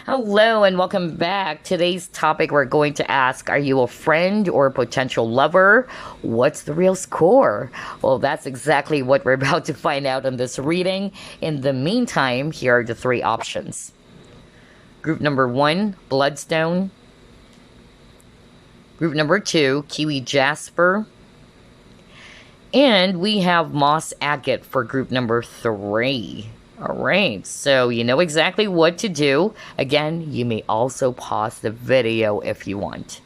Hello and welcome back. Today's topic we're going to ask, are you a friend or a potential lover? What's the real score? Well, that's exactly what we're about to find out in this reading. In the meantime, here are the three options. Group number 1, Bloodstone. Group number 2, Kiwi, Jasper. And we have Moss Agate for group number 3. Alright, so you know exactly what to do. Again, you may also pause the video if you want.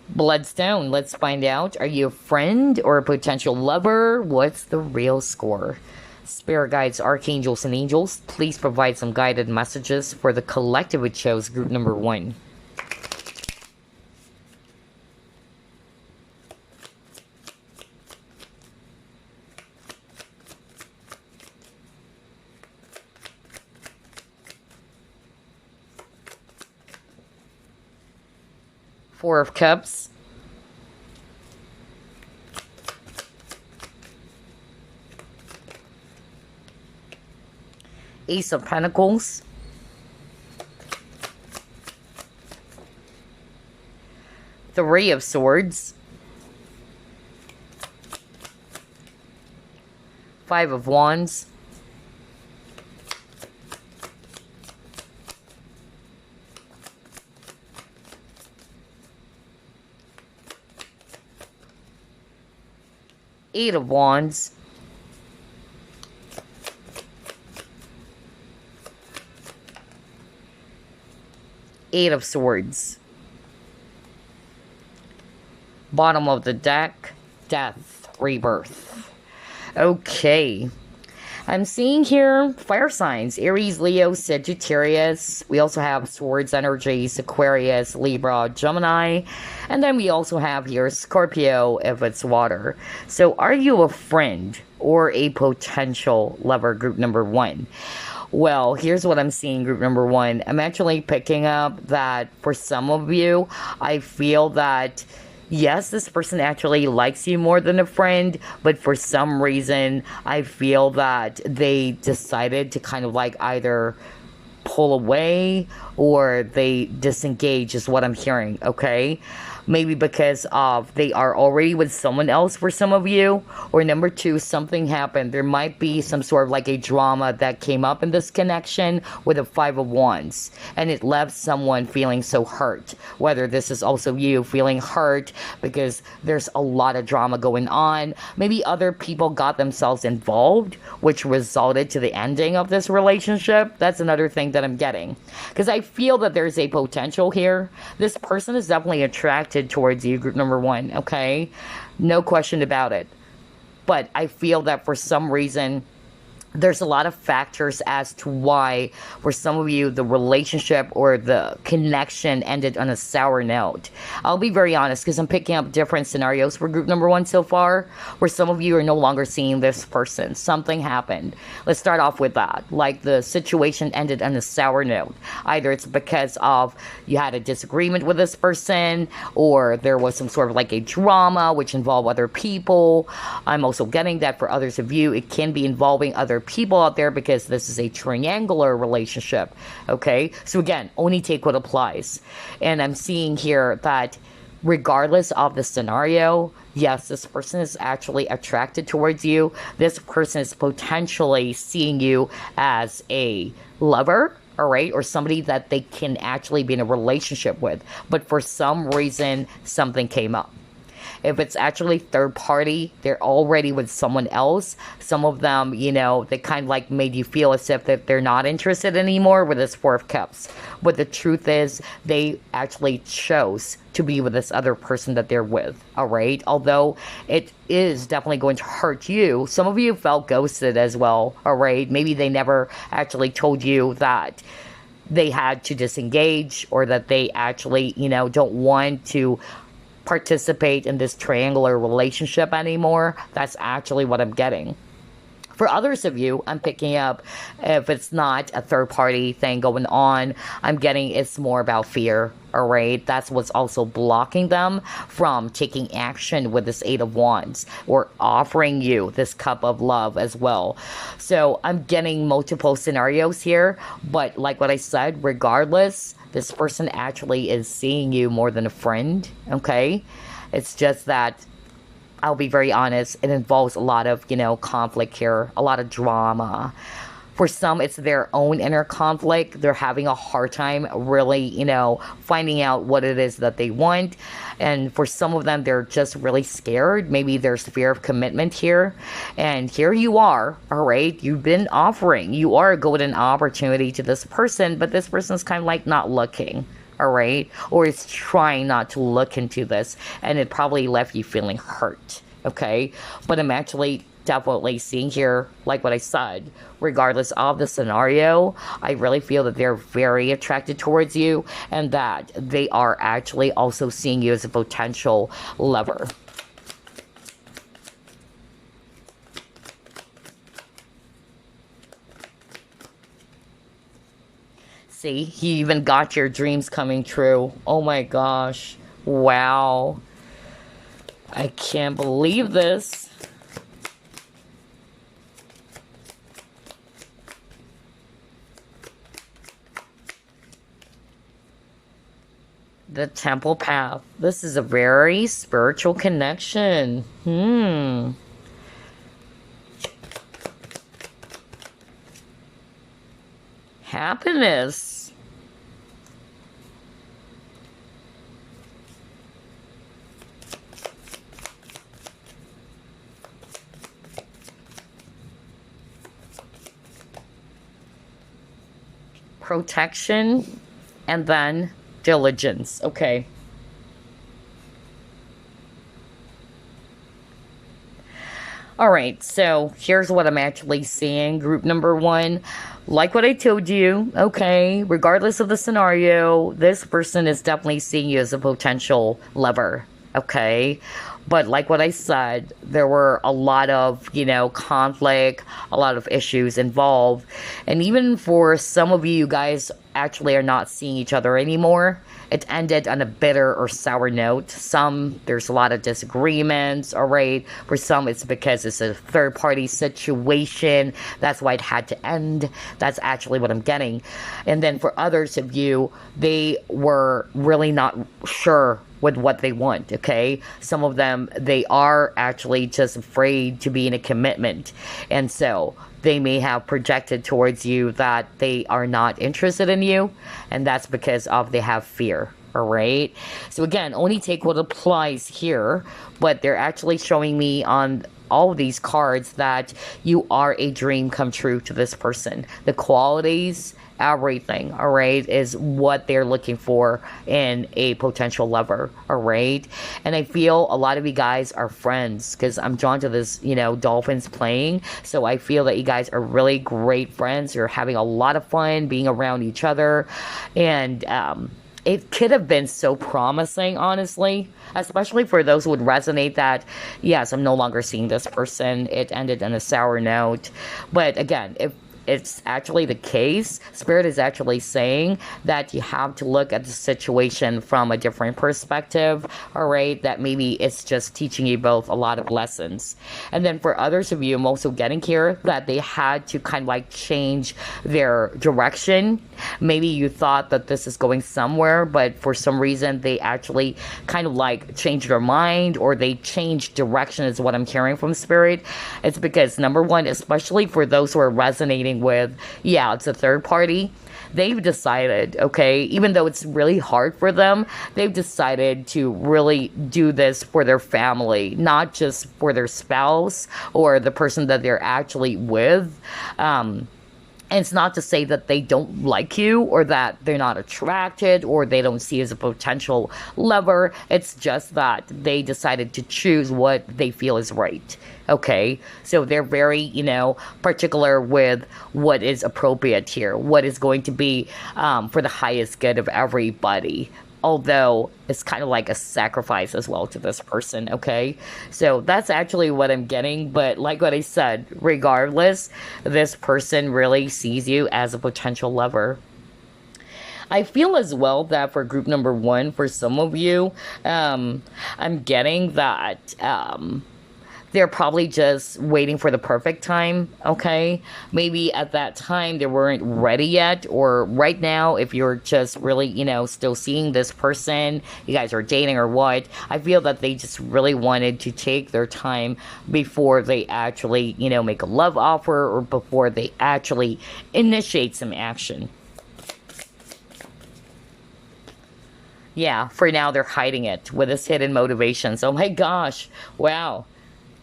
Bloodstone, let's find out. Are you a friend or a potential lover? What's the real score? Spirit guides, archangels, and angels, please provide some guided messages for the collective which chose group number 1. Four of Cups. Ace of Pentacles. Three of Swords. Five of Wands. Eight of Wands. Eight of Swords. Bottom of the deck, Death, Rebirth. Okay. I'm seeing here fire signs, Aries, Leo, Sagittarius. We also have Swords energies, Aquarius, Libra, Gemini. And then we also have here Scorpio if it's water. So are you a friend or a potential lover, group number 1? Well, here's what I'm seeing, group number 1. I'm actually picking up that for some of you, I feel that yes, this person actually likes you more than a friend, but for some reason, I feel that they decided to kind of like either pull away or they disengage is what I'm hearing, okay? Maybe because of they are already with someone else for some of you, or number 2, something happened. There might be some sort of like a drama that came up in this connection with a 5 of Wands, and it left someone feeling so hurt. Whether this is also you feeling hurt because there's a lot of drama going on. Maybe other people got themselves involved, which resulted to the ending of this relationship. That's another thing that I'm getting. Because I feel that there's a potential here. This person is definitely attracted towards you, group number 1, okay? No question about it. But I feel that for some reason, there's a lot of factors as to why, for some of you, the relationship or the connection ended on a sour note. I'll be very honest, because I'm picking up different scenarios for group number 1 so far, where some of you are no longer seeing this person. Something happened. Let's start off with that. Like the situation ended on a sour note. Either it's because of you had a disagreement with this person, or there was some sort of like a drama which involved other people. I'm also getting that for others of you, it can be involving other people out there because this is a triangular relationship, okay? So again, only take what applies. And I'm seeing here that regardless of the scenario, yes, this person is actually attracted towards you. This person is potentially seeing you as a lover, all right, or somebody that they can actually be in a relationship with. But for some reason, something came up. If it's actually third party, they're already with someone else. Some of them, you know, they kind of like made you feel as if that they're not interested anymore with this 4 of Cups. But the truth is, they actually chose to be with this other person that they're with, all right? Although it is definitely going to hurt you. Some of you felt ghosted as well, all right? Maybe they never actually told you that they had to disengage, or that they actually, you know, don't want to participate in this triangular relationship anymore. That's actually what I'm getting. For others of you, I'm picking up, if it's not a third party thing going on, I'm getting it's more about fear. All right, that's what's also blocking them from taking action with this Eight of Wands or offering you this cup of love as well. So I'm getting multiple scenarios here, but like what I said, regardless, this person actually is seeing you more than a friend. Okay, it's just that, I'll be very honest, it involves a lot of, conflict here, a lot of drama. For some, it's their own inner conflict. They're having a hard time really, finding out what it is that they want. And for some of them, they're just really scared. Maybe there's fear of commitment here. And here you are, all right? You've been offering. You are a golden opportunity to this person, but this person's kind of like not looking. All right, or is trying not to look into this, and it probably left you feeling hurt. Okay, but I'm actually definitely seeing here, like what I said, regardless of the scenario, I really feel that they're very attracted towards you, and that they are actually also seeing you as a potential lover. See, he even got your dreams coming true. Oh my gosh. Wow. I can't believe this. The Temple Path. This is a very spiritual connection. Happiness. Protection, and then diligence. Okay. All right, so here's what I'm actually seeing. Group number one, like what I told you, okay, regardless of the scenario, this person is definitely seeing you as a potential lover, okay? But like what I said, there were a lot of, conflict, a lot of issues involved. And even for some of you guys actually are not seeing each other anymore. It ended on a bitter or sour note. Some, there's a lot of disagreements, all right? For some, it's because it's a third-party situation. That's why it had to end. That's actually what I'm getting. And then for others of you, they were really not sure with what they want, okay? Some of them, they are actually just afraid to be in a commitment. And so they may have projected towards you that they are not interested in you, and that's because of they have fear, all right? So again, only take what applies here, but they're actually showing me on all of these cards that you are a dream come true to this person. The qualities, everything, all right, is what they're looking for in a potential lover, all right? And I feel a lot of you guys are friends, because I'm drawn to this, dolphins playing. So I feel that you guys are really great friends. You're having a lot of fun being around each other. And it could have been so promising, honestly, especially for those who would resonate that, yes, I'm no longer seeing this person. It ended on a sour note. But again, if it's actually the case, Spirit is actually saying that you have to look at the situation from a different perspective, all right? That maybe it's just teaching you both a lot of lessons. And then for others of you, I'm also getting here that they had to kind of like change their direction. Maybe you thought that this is going somewhere, but for some reason they actually kind of like changed their mind, or they changed direction is what I'm hearing from Spirit. It's because, number one, especially for those who are resonating with, yeah, it's a third party, they've decided, okay, even though it's really hard for them, they've decided to really do this for their family, not just for their spouse or the person that they're actually with. And it's not to say that they don't like you, or that they're not attracted, or they don't see you as a potential lover. It's just that they decided to choose what they feel is right. Okay, so they're very, particular with what is appropriate here, what is going to be for the highest good of everybody. although it's kind of like a sacrifice as well to this person, okay? So that's actually what I'm getting, but like what I said, regardless, this person really sees you as a potential lover. I feel as well that for group number one, for some of you, I'm getting that they're probably just waiting for the perfect time, okay? Maybe at that time they weren't ready yet, or right now, if you're just really, still seeing this person, you guys are dating or what, I feel that they just really wanted to take their time before they actually, make a love offer or before they actually initiate some action. Yeah, for now they're hiding it with this hidden motivations. Oh my gosh, wow.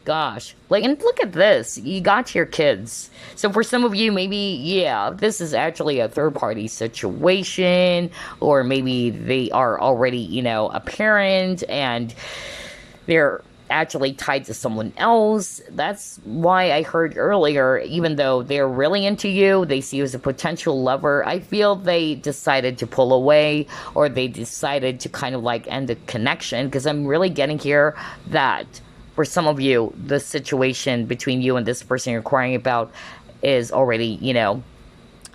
Gosh, like, and look at this, you got your kids. So for some of you, maybe, yeah, this is actually a third party situation, or maybe they are already, a parent and they're actually tied to someone else. That's why I heard earlier, even though they're really into you, they see you as a potential lover, I feel they decided to pull away, or they decided to kind of like end the connection, because I'm really getting here that for some of you, the situation between you and this person you're inquiring about is already,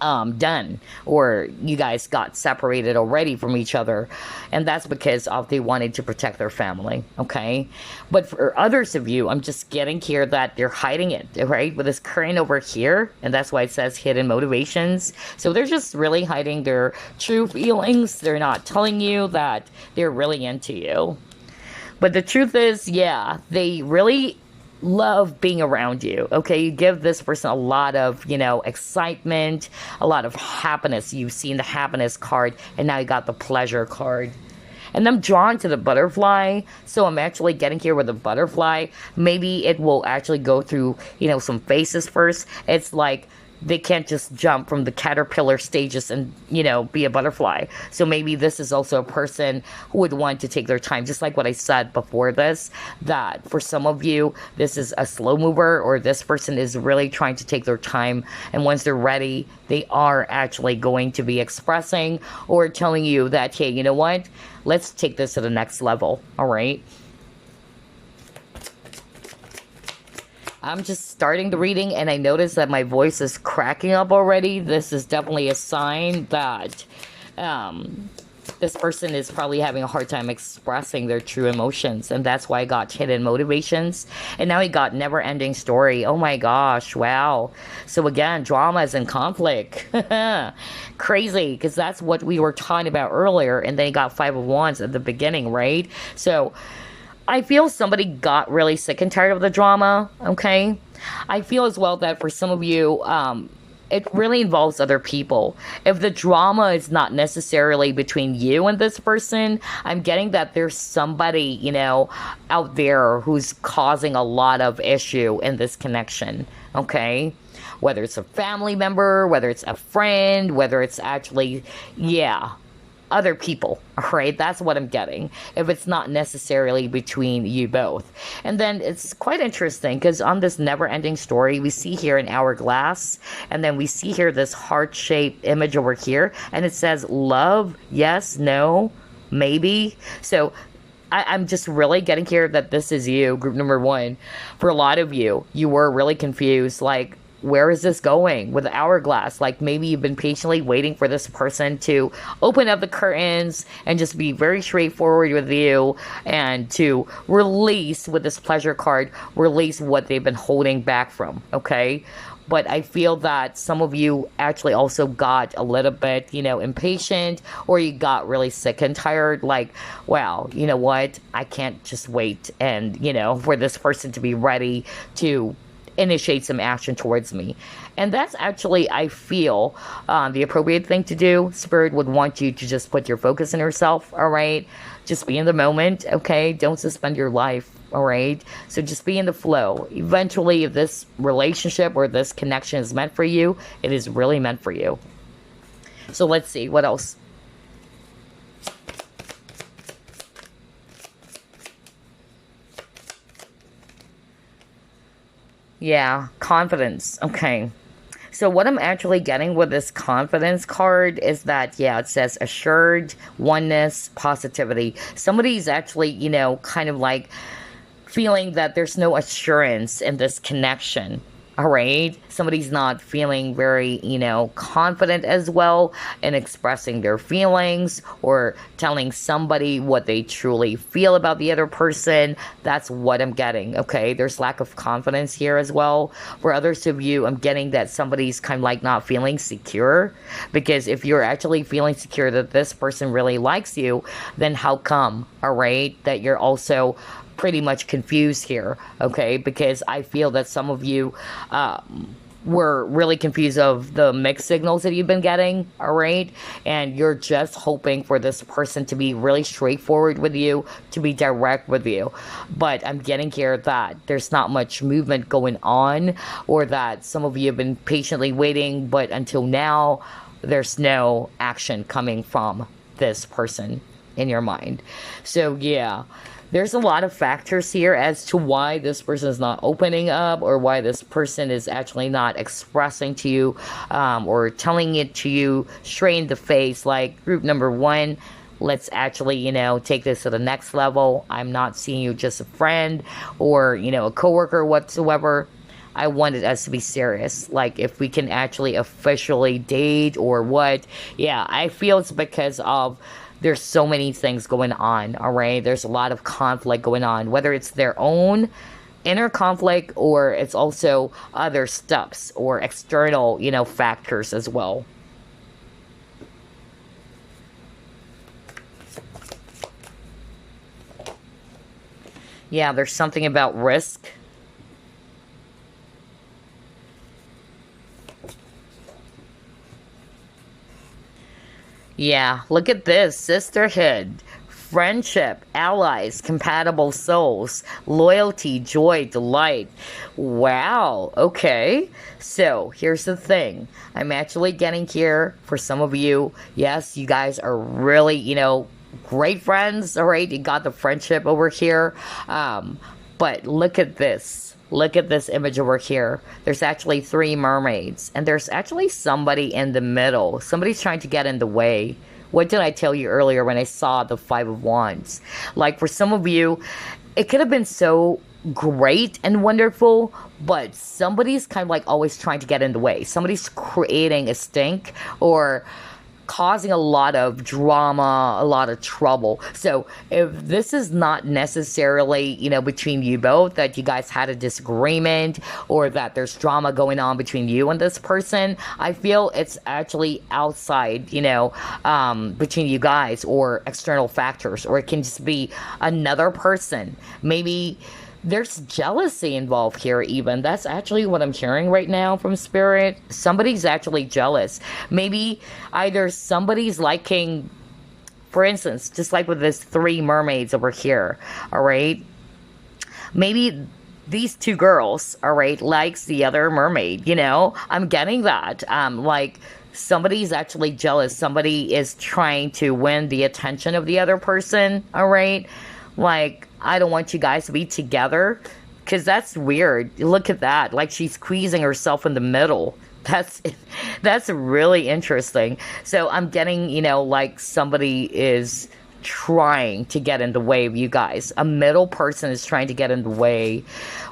done, or you guys got separated already from each other, and that's because of they wanted to protect their family, okay? But for others of you, I'm just getting here that they're hiding it, right? With this current over here, and that's why it says hidden motivations. So they're just really hiding their true feelings. They're not telling you that they're really into you. But the truth is, yeah, they really love being around you, okay? You give this person a lot of, excitement, a lot of happiness. You've seen the happiness card, and now you got the pleasure card. And I'm drawn to the butterfly, so I'm actually getting here with the butterfly. Maybe it will actually go through, some phases first. It's like they can't just jump from the caterpillar stages and, be a butterfly. So maybe this is also a person who would want to take their time, just like what I said before this, that for some of you, this is a slow mover, or this person is really trying to take their time. And once they're ready, they are actually going to be expressing or telling you that, hey, you know what? Let's take this to the next level. All right. I'm just starting the reading, and I notice that my voice is cracking up already. This is definitely a sign that this person is probably having a hard time expressing their true emotions, and that's why I got hidden motivations. And now we got never-ending story. Oh my gosh, wow. So again, dramas and conflict. Crazy, because that's what we were talking about earlier, and then you got Five of Wands at the beginning, right? So I feel somebody got really sick and tired of the drama, okay? I feel as well that for some of you, it really involves other people. If the drama is not necessarily between you and this person, I'm getting that there's somebody, out there who's causing a lot of issue in this connection, okay? Whether it's a family member, whether it's a friend, whether it's actually, other people, right? That's what I'm getting, if it's not necessarily between you both. And then it's quite interesting, because on this never-ending story, we see here an hourglass, and then we see here this heart-shaped image over here, and it says love, yes, no, maybe. So I'm just really getting here that this is you, group number one. For a lot of you, you were really confused, like, where is this going with the hourglass? Like, maybe you've been patiently waiting for this person to open up the curtains and just be very straightforward with you, and to release with this pleasure card, release what they've been holding back from, okay? But I feel that some of you actually also got a little bit, impatient, or you got really sick and tired. Like, wow, you know what? I can't just wait and, for this person to be ready to initiate some action towards me. And that's actually, I feel, the appropriate thing to do. Spirit would want you to just put your focus in yourself, all right? Just be in the moment, okay? Don't suspend your life, all right? So just be in the flow. Eventually, if this relationship or this connection is meant for you, it is really meant for you. So let's see, what else? Yeah, confidence. Okay. So what I'm actually getting with this confidence card is that, yeah, it says assured, oneness, positivity. Somebody's actually, you know, kind of like feeling that there's no assurance in this connection. All right. Somebody's not feeling very, you know, confident as well in expressing their feelings or telling somebody what they truly feel about the other person. That's what I'm getting. Okay. There's lack of confidence here as well. For others of you, I'm getting that somebody's kind of like not feeling secure, because if you're actually feeling secure that this person really likes you, then how come, all right, that you're also pretty much confused here, okay? Because I feel that some of you were really confused of the mixed signals that you've been getting, all right? And you're just hoping for this person to be really straightforward with you, to be direct with you. But I'm getting here that there's not much movement going on, or that some of you have been patiently waiting, but until now, there's no action coming from this person in your mind. So, yeah. There's a lot of factors here as to why this person is not opening up, or why this person is actually not expressing to you or telling it to you straight in the face. Like group number one, let's actually, you know, take this to the next level. I'm not seeing you just a friend or, you know, a coworker whatsoever. I wanted us to be serious. Like, if we can actually officially date or what. Yeah, I feel it's because of there's so many things going on, all right? There's a lot of conflict going on, whether it's their own inner conflict or it's also other stuffs or external, you know, factors as well. Yeah, there's something about risk. Yeah, look at this. Sisterhood, friendship, allies, compatible souls, loyalty, joy, delight. Wow, okay. So, here's the thing. I'm actually getting here for some of you. Yes, you guys are really, you know, great friends, all right? You got the friendship over here. But look at this. Look at this image over here. There's actually three mermaids, and there's actually somebody in the middle. Somebody's trying to get in the way. What did I tell you earlier when I saw the Five of Wands? Like, for some of you, it could have been so great and wonderful, but somebody's kind of like always trying to get in the way. Somebody's creating a stink or causing a lot of drama, a lot of trouble. So if this is not necessarily, you know, between you both, that you guys had a disagreement or that there's drama going on between you and this person, I feel it's actually outside, you know, between you guys, or external factors, or it can just be another person. Maybe there's jealousy involved here, even. That's actually what I'm hearing right now from Spirit. Somebody's actually jealous. Maybe either somebody's liking, for instance, just like with this three mermaids over here, all right? Maybe these two girls, all right, likes the other mermaid, you know? I'm getting that. Like, somebody's actually jealous. Somebody is trying to win the attention of the other person, all right? Like, I don't want you guys to be together, because that's weird. Look at that. Like, she's squeezing herself in the middle. That's really interesting. So I'm getting, you know, like somebody is trying to get in the way of you guys. A middle person is trying to get in the way.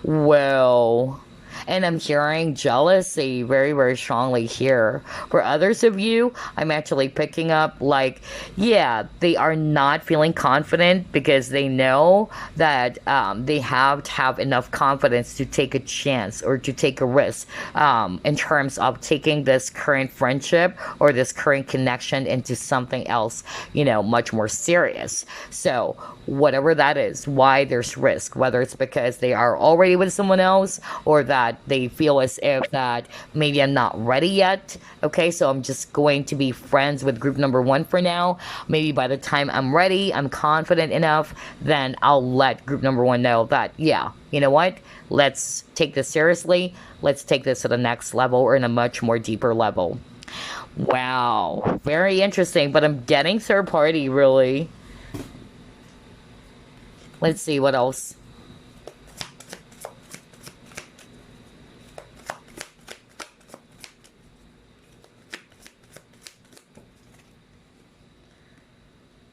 Well, and I'm hearing jealousy very, very strongly here. For others of you, I'm actually picking up, like, yeah, they are not feeling confident because they know that they have to have enough confidence to take a chance or to take a risk in terms of taking this current friendship or this current connection into something else, you know, much more serious. So whatever that is, why there's risk, whether it's because they are already with someone else, or that they feel as if that maybe I'm not ready yet. Okay, so I'm just going to be friends with group number one for now. Maybe by the time I'm ready, I'm confident enough, then I'll let group number one know that, yeah, you know what? Let's take this seriously. Let's take this to the next level, or in a much more deeper level. Wow, very interesting, but I'm getting third party, really. Let's see what else.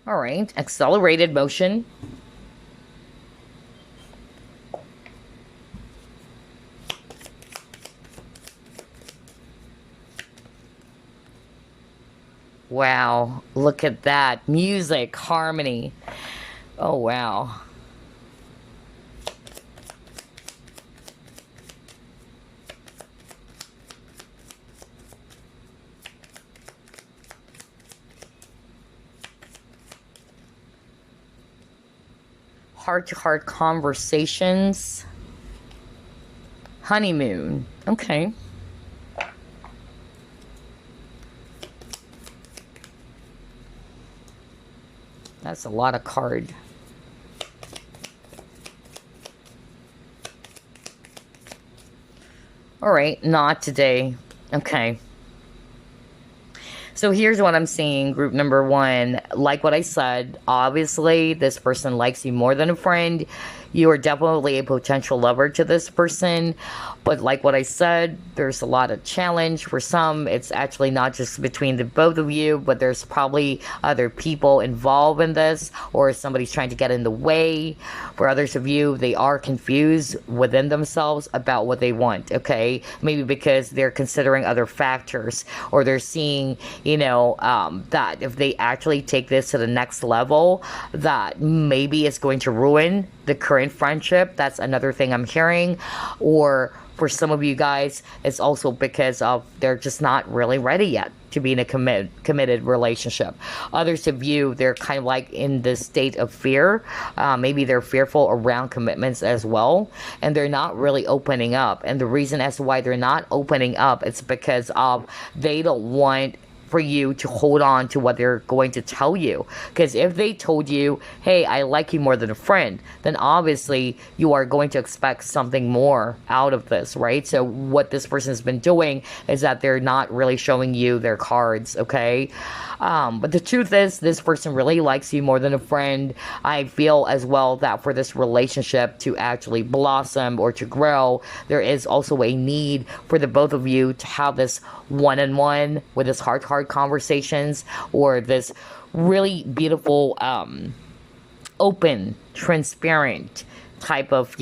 All right, accelerated motion. Wow, look at that. Music, harmony. Oh, wow. Heart-to-heart conversations. Honeymoon. Okay. That's a lot of card. All right, not today. Okay. So here's what I'm seeing, group number one. Like what I said, obviously, this person likes you more than a friend. You are definitely a potential lover to this person. But like what I said, there's a lot of challenge. For some, it's actually not just between the both of you, but there's probably other people involved in this, or somebody's trying to get in the way. For others of you, they are confused within themselves about what they want, okay? Maybe because they're considering other factors, or they're seeing, that if they actually take this to the next level, that maybe it's going to ruin the current friendship. That's another thing I'm hearing. Or for some of you guys, it's also because of they're just not really ready yet to be in a committed relationship. Others of you, they're kind of like in this state of fear. Maybe they're fearful around commitments as well, and they're not really opening up. And the reason as to why they're not opening up, it's because of they don't want for you to hold on to what they're going to tell you. Because if they told you, hey, I like you more than a friend, then obviously you are going to expect something more out of this, right? So what this person's been doing is that they're not really showing you their cards, okay? But the truth is, this person really likes you more than a friend. I feel as well that for this relationship to actually blossom or to grow, there is also a need for the both of you to have this one-on-one with this heart-to-heart conversations, or this really beautiful, open, transparent type of,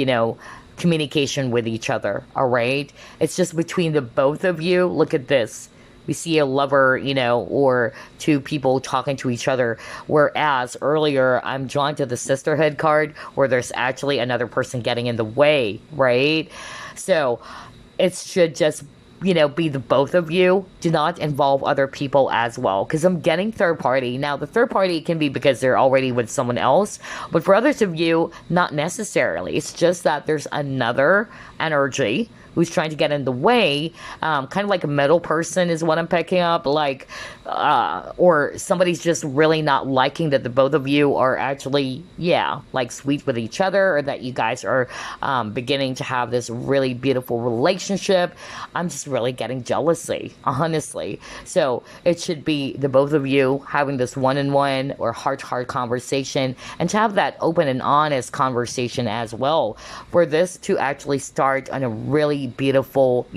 communication with each other, all right? It's just between the both of you. Look at this. We see a lover, or two people talking to each other. Whereas earlier, I'm drawn to the sisterhood card where there's actually another person getting in the way, right? So it should just, be the both of you. Do not involve other people as well. Because I'm getting third party. Now, the third party can be because they're already with someone else. But for others of you, not necessarily. It's just that there's another energy who's trying to get in the way, kind of like a middle person is what I'm picking up, like, or somebody's just really not liking that the both of you are actually, like sweet with each other, or that you guys are beginning to have this really beautiful relationship. I'm just really getting jealousy, honestly. So it should be the both of you having this one-on-one or heart-to-heart conversation, and to have that open and honest conversation as well, for this to actually start on a really beautiful,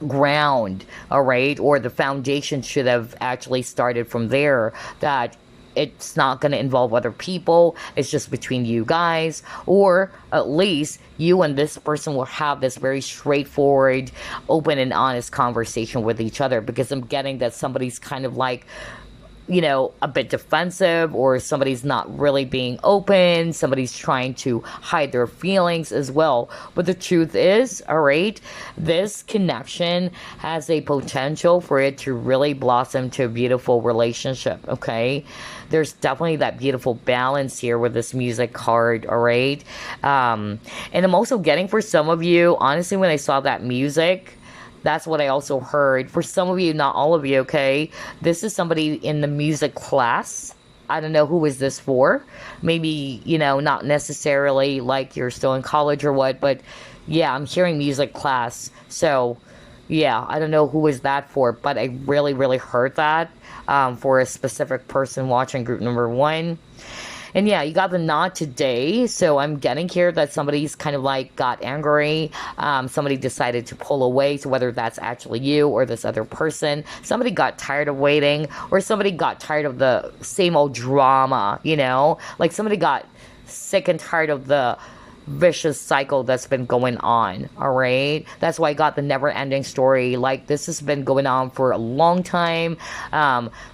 ground, all right? Or the foundation should have actually started from there, that it's not going to involve other people. It's just between you guys, or at least you and this person will have this very straightforward, open and honest conversation with each other. Because I'm getting that somebody's kind of like, a bit defensive, or somebody's not really being open. Somebody's trying to hide their feelings as well. But the truth is, all right, this connection has a potential for it to really blossom to a beautiful relationship, okay? There's definitely that beautiful balance here with this music card, all right? And I'm also getting, for some of you, honestly, when I saw that music, that's what I also heard. For some of you, not all of you, okay? This is somebody in the music class. I don't know who is this for. Maybe, not necessarily like you're still in college or what, but yeah, I'm hearing music class. So, yeah, I don't know who is that for, but I really, really heard that for a specific person watching group number one. And yeah, you got the nod today. So I'm getting here that somebody's kind of like got angry. Somebody decided to pull away. So whether that's actually you or this other person, somebody got tired of waiting, or somebody got tired of the same old drama, you know? Like somebody got sick and tired of the vicious cycle that's been going on. All right, that's why I got the never ending story. Like this has been going on for a long time.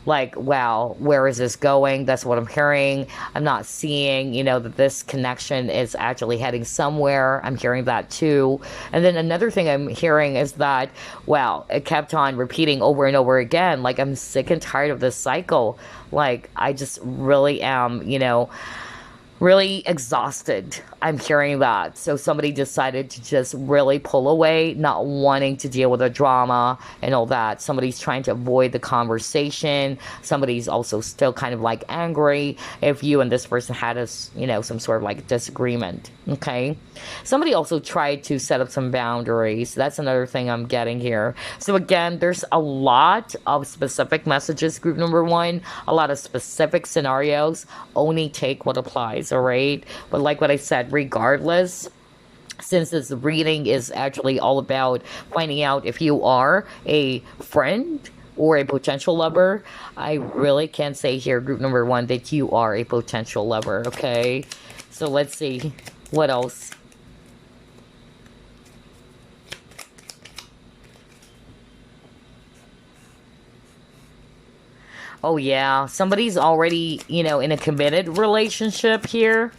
Like, wow, where is this going? That's what I'm hearing. I'm not seeing, you know, that this connection is actually heading somewhere. I'm hearing that too. And then another thing I'm hearing is that, wow, it kept on repeating over and over again. Like I'm sick and tired of this cycle. Like I just really am, you know, really exhausted. I'm hearing that. So somebody decided to just really pull away, not wanting to deal with the drama and all that. Somebody's trying to avoid the conversation. Somebody's also still kind of like angry if you and this person had a, you know, some sort of like disagreement. Okay. Somebody also tried to set up some boundaries. That's another thing I'm getting here. So again, there's a lot of specific messages, group number one, a lot of specific scenarios. Only take what applies. All right, but like what I said, regardless, since this reading is actually all about finding out if you are a friend or a potential lover, I really can't say here, group number one, that you are a potential lover. Okay, so let's see what else. Oh yeah, somebody's already, you know, in a committed relationship here.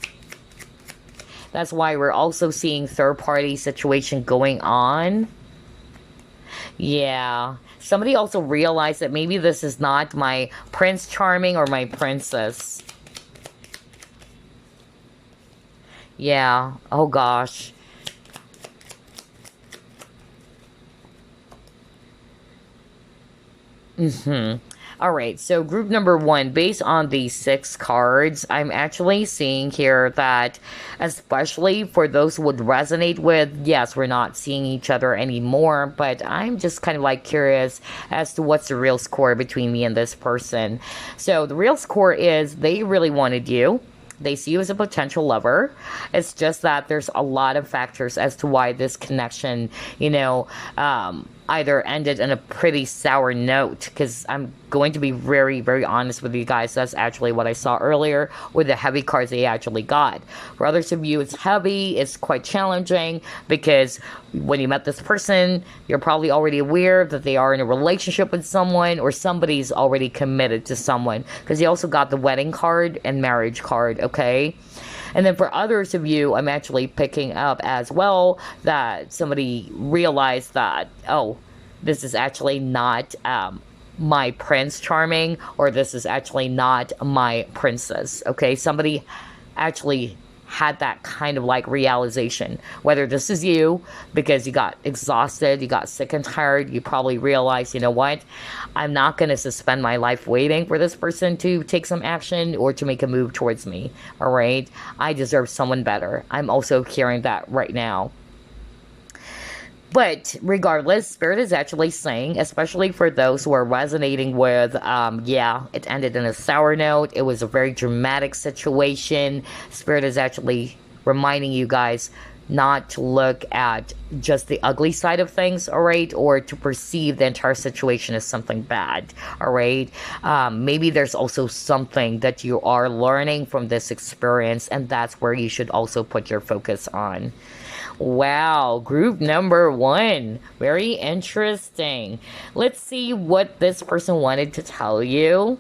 That's why we're also seeing third-party situation going on. Yeah. Somebody also realized that maybe this is not my Prince Charming or my princess. Yeah. Oh gosh. Mm-hmm. All right, so group number one, based on these 6 cards, I'm actually seeing here that, especially for those who would resonate with, yes, we're not seeing each other anymore, but I'm just kind of like curious as to what's the real score between me and this person. So the real score is they really wanted you. They see you as a potential lover. It's just that there's a lot of factors as to why this connection, you know, either ended in a pretty sour note, because I'm going to be very, very honest with you guys. That's actually what I saw earlier with the heavy cards they actually got. For others of you, it's heavy, it's quite challenging, because when you met this person, you're probably already aware that they are in a relationship with someone, or somebody's already committed to someone, because you also got the wedding card and marriage card, okay? And then for others of you, I'm actually picking up as well that somebody realized that, oh, this is actually not my Prince Charming, or this is actually not my princess, okay? Somebody actually had that kind of like realization, whether this is you because you got exhausted, you got sick and tired, you probably realized, you know what, I'm not going to suspend my life waiting for this person to take some action or to make a move towards me. All right, I deserve someone better. I'm also hearing that right now. But regardless, Spirit is actually saying, especially for those who are resonating with, yeah, it ended in a sour note. It was a very dramatic situation. Spirit is actually reminding you guys not to look at just the ugly side of things, all right, or to perceive the entire situation as something bad, all right. Maybe there's also something that you are learning from this experience, and that's where you should also put your focus on. Wow, group number one. Very interesting. Let's see what this person wanted to tell you.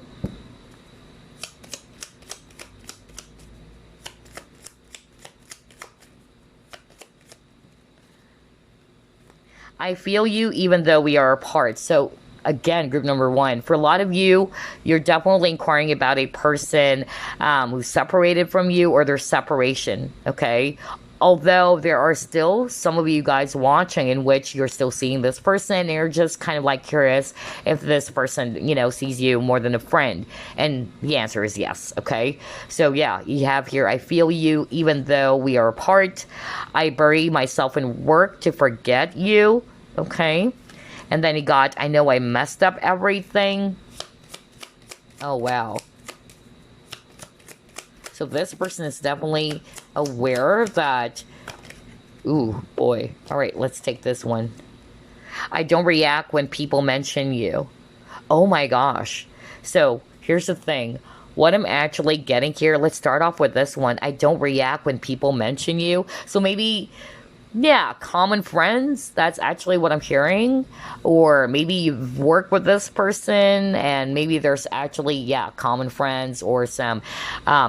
I feel you even though we are apart. So again, group number one, for a lot of you, you're definitely inquiring about a person who's separated from you, or their separation, okay? Although there are still some of you guys watching in which you're still seeing this person, and you're just kind of like curious if this person, you know, sees you more than a friend. And the answer is yes, okay? So yeah, you have here, I feel you even though we are apart. I bury myself in work to forget you, okay? And then you got, I know I messed up everything. Oh, wow. So this person is definitely aware that, ooh, boy. All right, let's take this one. I don't react when people mention you. Oh my gosh. So here's the thing. What I'm actually getting here, let's start off with this one. I don't react when people mention you. So maybe, yeah, common friends. That's actually what I'm hearing. Or maybe you've worked with this person and maybe there's actually, yeah, common friends or some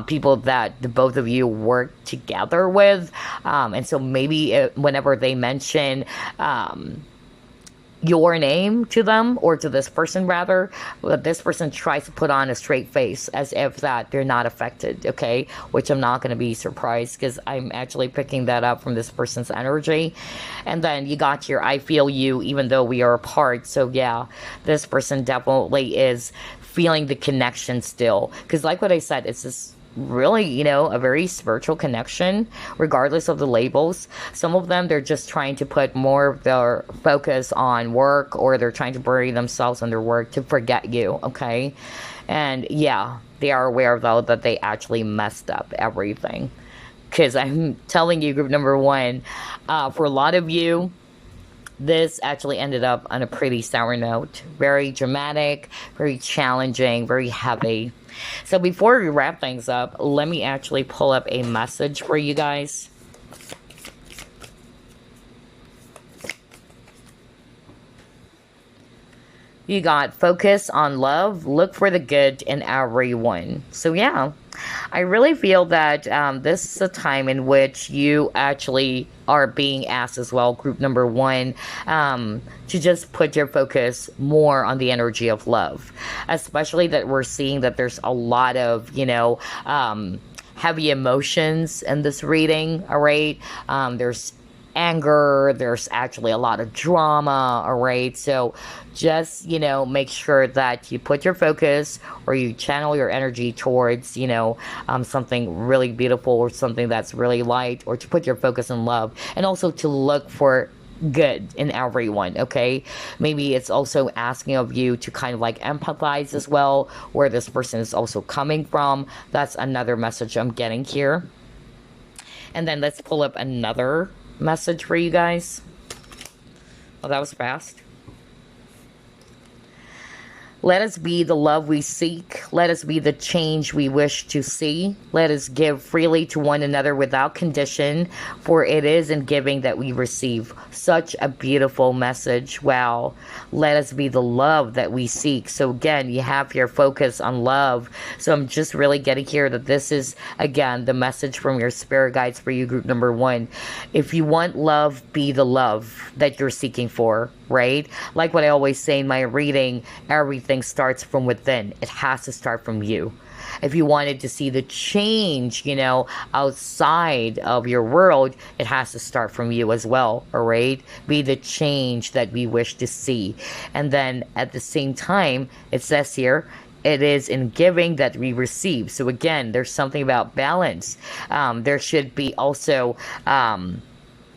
people that the both of you work together with. And so maybe whenever they mention your name to them, or to this person rather, this person tries to put on a straight face as if that they're not affected, okay? Which I'm not going to be surprised because I'm actually picking that up from this person's energy. And then you got your I feel you even though we are apart. So yeah, this person definitely is feeling the connection still. Because like what I said, it's this really, you know, a very spiritual connection, regardless of the labels. Some of them, they're just trying to put more of their focus on work, or they're trying to bury themselves in their work to forget you, okay? And yeah, they are aware, though, that they actually messed up everything. Because I'm telling you, group number one, for a lot of you, this actually ended up on a pretty sour note. Very dramatic, very challenging, very heavy. So before we wrap things up, let me actually pull up a message for you guys. You got focus on love, look for the good in everyone. So yeah, I really feel that this is a time in which you actually are being asked as well, group number one, to just put your focus more on the energy of love. Especially that we're seeing that there's a lot of, you know, heavy emotions in this reading, all right? There's anger, there's actually a lot of drama, all right? So just, you know, make sure that you put your focus or you channel your energy towards, you know, something really beautiful or something that's really light, or to put your focus in love, and also to look for good in everyone, okay? Maybe it's also asking of you to kind of like empathize as well, where this person is also coming from. That's another message I'm getting here. And then let's pull up another message for you guys. Oh, that was fast. Let us be the love we seek. Let us be the change we wish to see. Let us give freely to one another without condition, for it is in giving that we receive. Such a beautiful message. Wow. Let us be the love that we seek. So again, you have your focus on love. So I'm just really getting here that this is, again, the message from your spirit guides for you, group number one. If you want love, be the love that you're seeking for, right? Like what I always say in my reading, everything starts from within. It has to start from you. If you wanted to see the change, you know, outside of your world, it has to start from you as well, all right? Be the change that we wish to see. And then at the same time, it says here, it is in giving that we receive. So again, there's something about balance. There should be also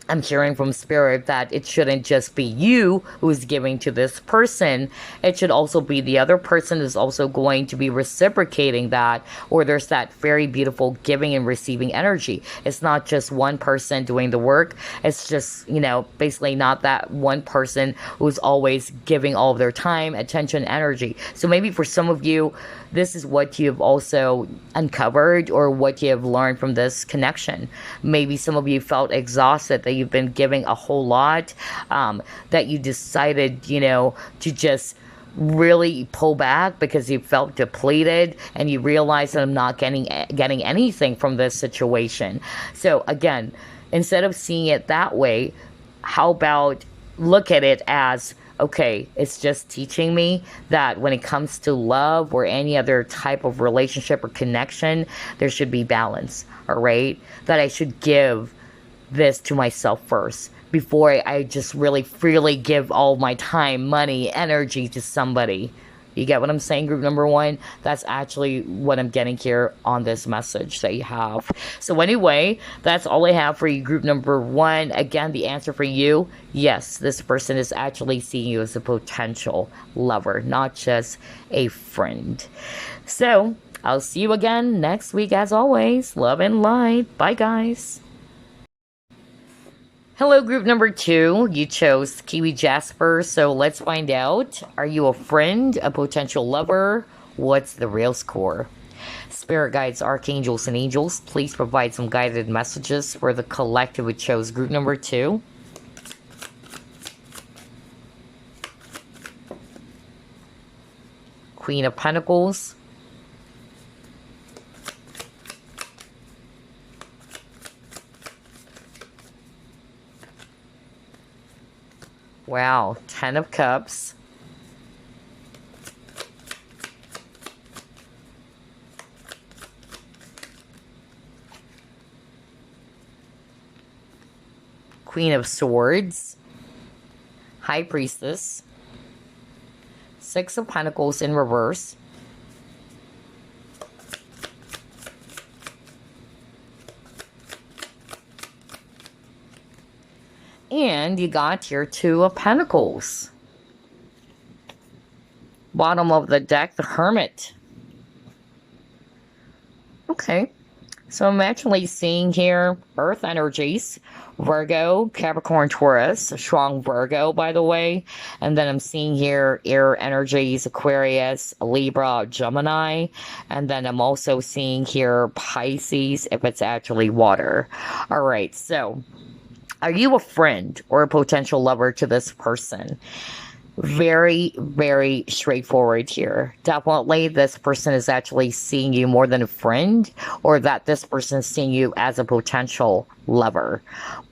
I'm hearing from spirit that it shouldn't just be you who's giving to this person. It should also be the other person is also going to be reciprocating that, or there's that very beautiful giving and receiving energy. It's not just one person doing the work. It's just, you know, basically not that one person who's always giving all of their time, attention, energy. So maybe for some of you, this is what you've also uncovered, or what you have learned from this connection. Maybe some of you felt exhausted, that you've been giving a whole lot, that you decided, you know, to just really pull back because you felt depleted, and you realize that I'm not getting anything from this situation. So again, instead of seeing it that way, how about look at it as, okay, it's just teaching me that when it comes to love or any other type of relationship or connection, there should be balance, all right? That I should give this to myself first before I just really freely give all my time, money, energy to somebody. You get what I'm saying, group number one? That's actually what I'm getting here on this message that you have. So anyway, that's all I have for you, group number one. Again, the answer for you, yes, this person is actually seeing you as a potential lover, not just a friend. So I'll see you again next week as always. Love and light. Bye, guys. Hello, group number 2. You chose Kiwi Jasper, so let's find out. Are you a friend, a potential lover? What's the real score? Spirit guides, archangels, and angels, please provide some guided messages for the collective who chose group number 2. Queen of Pentacles. Wow, 10 of Cups. Queen of Swords. High Priestess. 6 of Pentacles in reverse. And you got your 2 of Pentacles. Bottom of the deck, the Hermit. Okay. So I'm actually seeing here Earth energies, Virgo, Capricorn, Taurus, strong Virgo, by the way. And then I'm seeing here air energies, Aquarius, Libra, Gemini. And then I'm also seeing here Pisces, if it's actually water. All right, so are you a friend or a potential lover to this person? Very, very straightforward here. Definitely this person is actually seeing you more than a friend, or that this person is seeing you as a potential lover.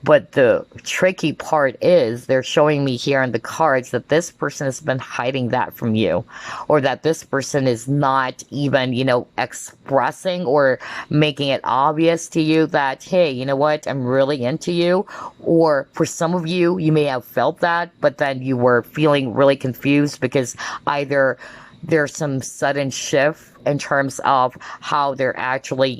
But the tricky part is they're showing me here in the cards that this person has been hiding that from you, or that this person is not even, expressing or making it obvious to you that, hey, you know what, I'm really into you. Or for some of you, you may have felt that, but then you were feeling really confused because either there's some sudden shift in terms of how they're actually,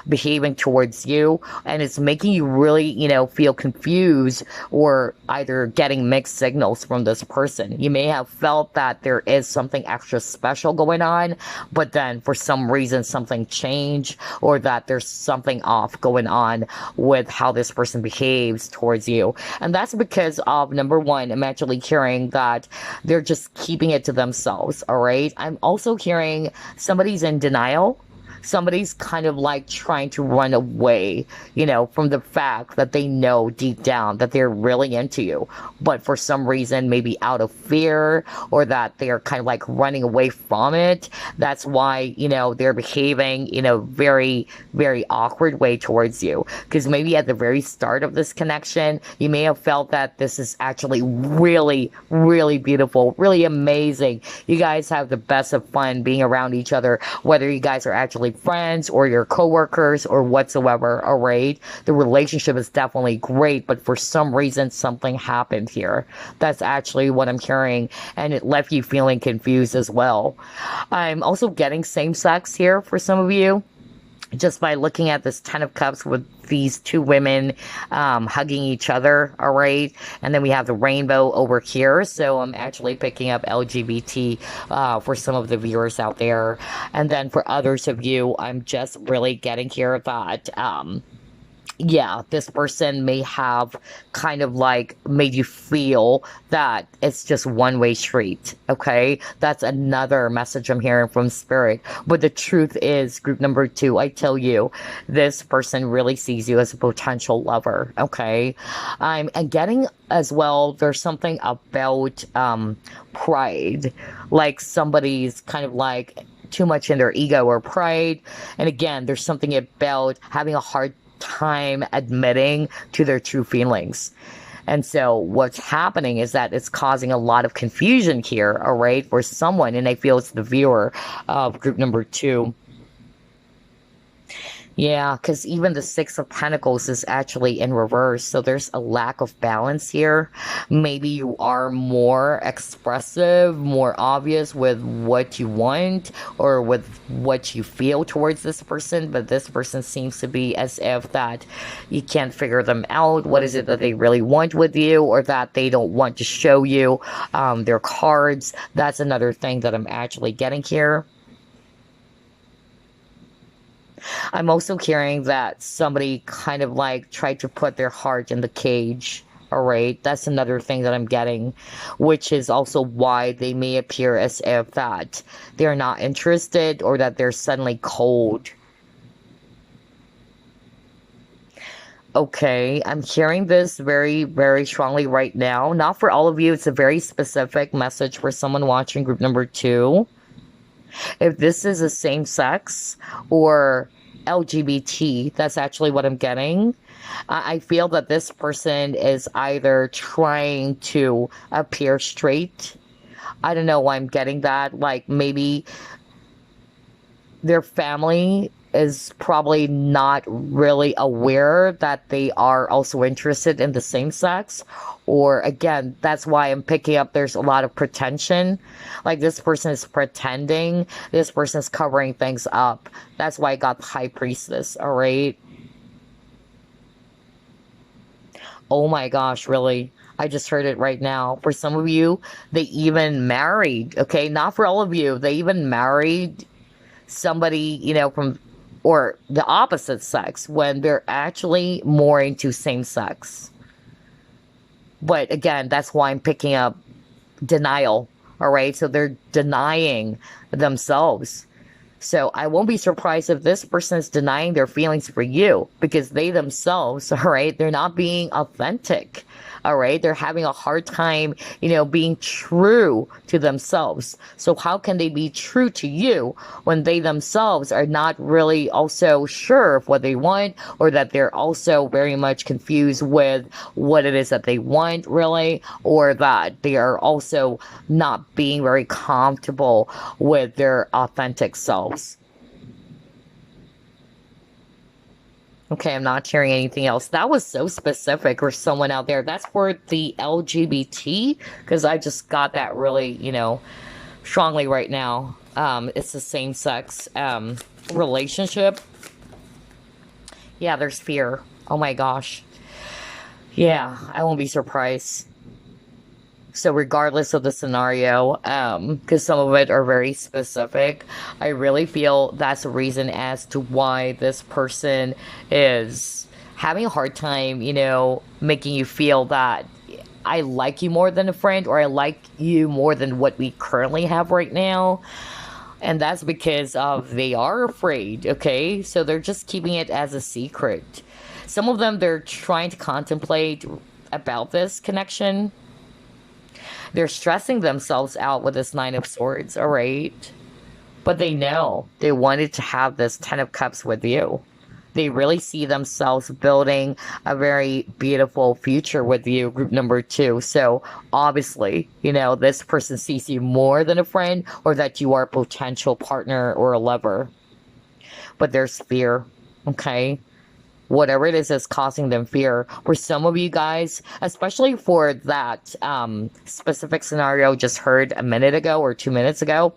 behaving towards you, and it's making you really, feel confused, or either getting mixed signals from this person. You may have felt that there is something extra special going on, but then for some reason something changed, or that there's something off going on with how this person behaves towards you. And that's because of, number one, I'm actually hearing that they're just keeping it to themselves, all right? I'm also hearing somebody's in denial. Somebody's kind of like trying to run away, from the fact that they know deep down that they're really into you. But for some reason, maybe out of fear, or that they're kind of like running away from it. That's why, they're behaving, very, very awkward way towards you. Because maybe at the very start of this connection, you may have felt that this is actually really, really beautiful, really amazing. You guys have the best of fun being around each other, whether you guys are actually friends or your coworkers or whatsoever. All right, the relationship is definitely great, but for some reason something happened here. That's actually what I'm hearing, and it left you feeling confused as well. I'm also getting same sex here for some of you, just by looking at this 10 of Cups with these 2 women hugging each other, all right? And then we have the rainbow over here, so I'm actually picking up LGBT for some of the viewers out there. And then for others of you, I'm just really getting here that yeah, this person may have kind of like made you feel that it's just one-way street, okay? That's another message I'm hearing from Spirit. But the truth is, group number 2, I tell you, this person really sees you as a potential lover, okay? I'm getting as well, there's something about pride, like somebody's kind of like too much in their ego or pride. And again, there's something about having a hard time admitting to their true feelings. And so what's happening is that it's causing a lot of confusion here, all right, for someone, and I feel it's the viewer of group number 2. Yeah, because even the 6 of Pentacles is actually in reverse, so there's a lack of balance here. Maybe you are more expressive, more obvious with what you want, or with what you feel towards this person, but this person seems to be as if that you can't figure them out. What is it that they really want with you, or that they don't want to show you their cards? That's another thing that I'm actually getting here. I'm also hearing that somebody kind of like tried to put their heart in the cage. All right, that's another thing that I'm getting, which is also why they may appear as if that they're not interested or that they're suddenly cold. Okay, I'm hearing this very, very strongly right now. Not for all of you, it's a very specific message for someone watching group number 2. If this is a same sex or LGBT, that's actually what I'm getting. I feel that this person is either trying to appear straight. I don't know why I'm getting that. Like maybe their family is probably not really aware that they are also interested in the same sex. Or again, that's why I'm picking up there's a lot of pretension. Like this person is pretending, this person is covering things up. That's why I got the High Priestess, all right? Oh my gosh, really? I just heard it right now. For some of you, they even married, okay? Not for all of you. They even married somebody, from or the opposite sex when they're actually more into same sex. But again, that's why I'm picking up denial. All right. So they're denying themselves. So I won't be surprised if this person is denying their feelings for you because they themselves, all right, they're not being authentic. All right. They're having a hard time, being true to themselves. So how can they be true to you when they themselves are not really also sure of what they want, or that they're also very much confused with what it is that they want really, or that they are also not being very comfortable with their authentic selves? Okay, I'm not sharing anything else. That was so specific for someone out there. That's for the LGBT, because I just got that really, strongly right now. It's the same sex relationship. Yeah, there's fear. Oh my gosh. Yeah, I won't be surprised. So regardless of the scenario, because some of it are very specific, I really feel that's a reason as to why this person is having a hard time, making you feel that I like you more than a friend, or I like you more than what we currently have right now. And that's because of they are afraid, okay? So they're just keeping it as a secret. Some of them, they're trying to contemplate about this connection. They're stressing themselves out with this Nine of Swords, all right? But they know they wanted to have this Ten of Cups with you. They really see themselves building a very beautiful future with you, group number 2. So obviously, this person sees you more than a friend, or that you are a potential partner or a lover. But there's fear, okay? Whatever it is that's causing them fear. For some of you guys, especially for that specific scenario just heard a minute ago or 2 minutes ago,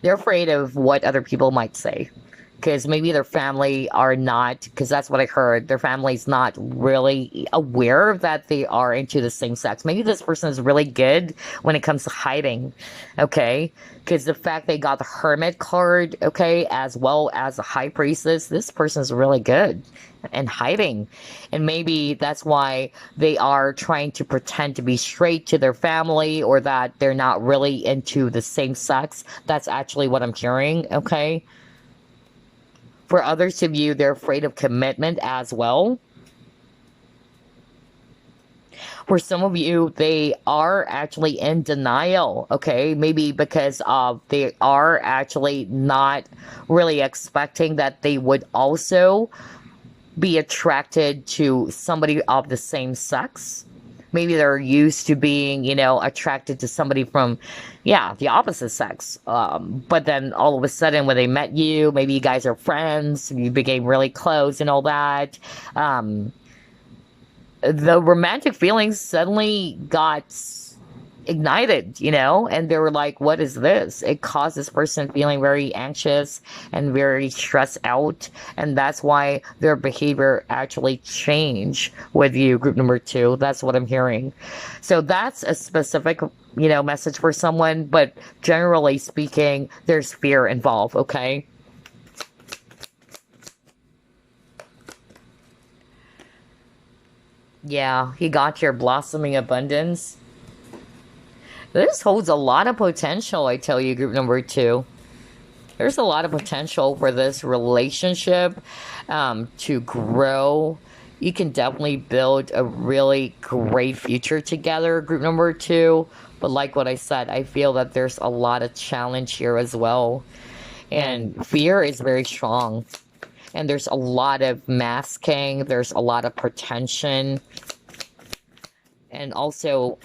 they're afraid of what other people might say. Because maybe their family are not, because that's what I heard, their family's not really aware that they are into the same sex. Maybe this person is really good when it comes to hiding, okay? Because the fact they got the Hermit card, okay, as well as the High Priestess, this person is really good in hiding. And maybe that's why they are trying to pretend to be straight to their family, or that they're not really into the same sex. That's actually what I'm hearing, okay? For others of you, they're afraid of commitment as well. For some of you, they are actually in denial, okay? Maybe because they are actually not really expecting that they would also be attracted to somebody of the same sex. Maybe they're used to being, attracted to somebody from, the opposite sex. But then all of a sudden when they met you, maybe you guys are friends, you became really close and all that. The romantic feelings suddenly got ignited, and they were like, what is this? It caused this person feeling very anxious and very stressed out, and that's why their behavior actually changed with you, group number 2. That's what I'm hearing. So that's a specific message for someone, but generally speaking, there's fear involved, okay? Yeah, you got your blossoming abundance. This holds a lot of potential, I tell you, group number two. There's a lot of potential for this relationship to grow. You can definitely build a really great future together, group number two. But like what I said, I feel that there's a lot of challenge here as well. And fear is very strong. And there's a lot of masking, there's a lot of pretension. And also